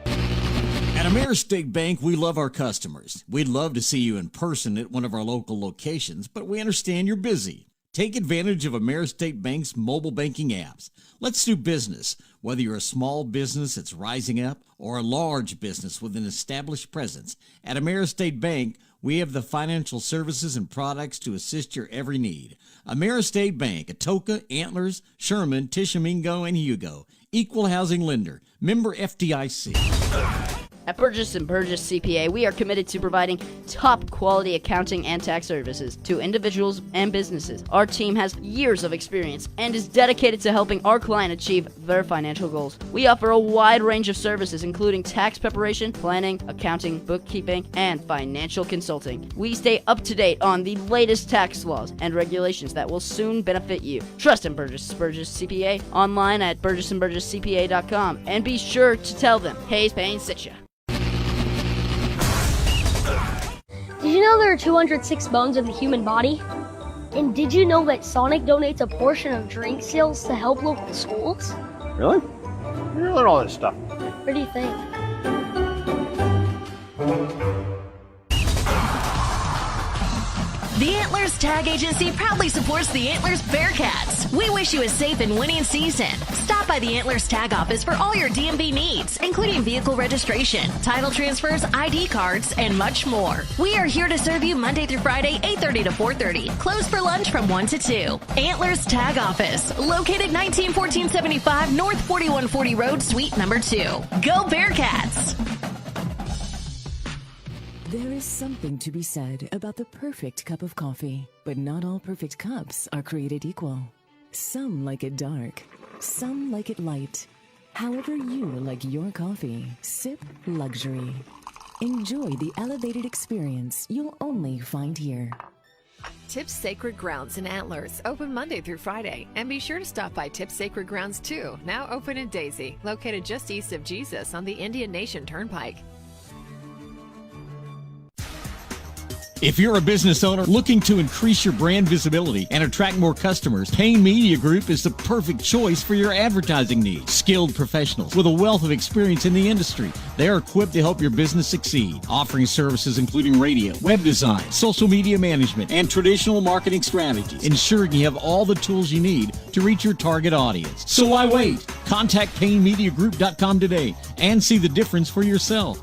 At Ameristate Bank, we love our customers. We'd love to see you in person at one of our local locations, but we understand you're busy. Take advantage of Ameristate Bank's mobile banking apps. Let's do business. Whether you're a small business that's rising up or a large business with an established presence, at Ameristate Bank, we have the financial services and products to assist your every need. Ameristate Bank, Atoka, Antlers, Sherman, Tishomingo, and Hugo. Equal housing lender. Member FDIC. At Burgess & Burgess CPA, we are committed to providing top quality accounting and tax services to individuals and businesses. Our team has years of experience and is dedicated to helping our client achieve their financial goals. We offer a wide range of services, including tax preparation, planning, accounting, bookkeeping, and financial consulting. We stay up to date on the latest tax laws and regulations that will soon benefit you. Trust in Burgess & Burgess CPA online at burgessandburgesscpa.com, and be sure to tell them Hayes Payne sent you. Did you know there are 206 bones in the human body? And did you know that Sonic donates a portion of drink sales to help local schools? Really? You learn all this stuff. What do you think? The Antlers Tag Agency proudly supports the Antlers Bearcats. We wish you a safe and winning season. Stop by the Antlers Tag Office for all your DMV needs, including vehicle registration, title transfers, ID cards, and much more. We are here to serve you Monday through Friday, 8:30 to 4:30. Closed for lunch from 1 to 2. Antlers Tag Office, located 191475 North 4140 Road, Suite number 2. Go Bearcats! There is something to be said about the perfect cup of coffee, but not all perfect cups are created equal. Some like it dark, some like it light. However you like your coffee, sip luxury. Enjoy the elevated experience you'll only find here. Tips Sacred Grounds in Antlers, open Monday through Friday. And be sure to stop by Tips Sacred Grounds 2, now open in Daisy, located just east of Jesus on the Indian Nation Turnpike. If you're a business owner looking to increase your brand visibility and attract more customers, Payne Media Group is the perfect choice for your advertising needs. Skilled professionals with a wealth of experience in the industry. They are equipped to help your business succeed, offering services including radio, web design, social media management, and traditional marketing strategies, ensuring you have all the tools you need to reach your target audience. So why wait? Contact PayneMediaGroup.com today and see the difference for yourself.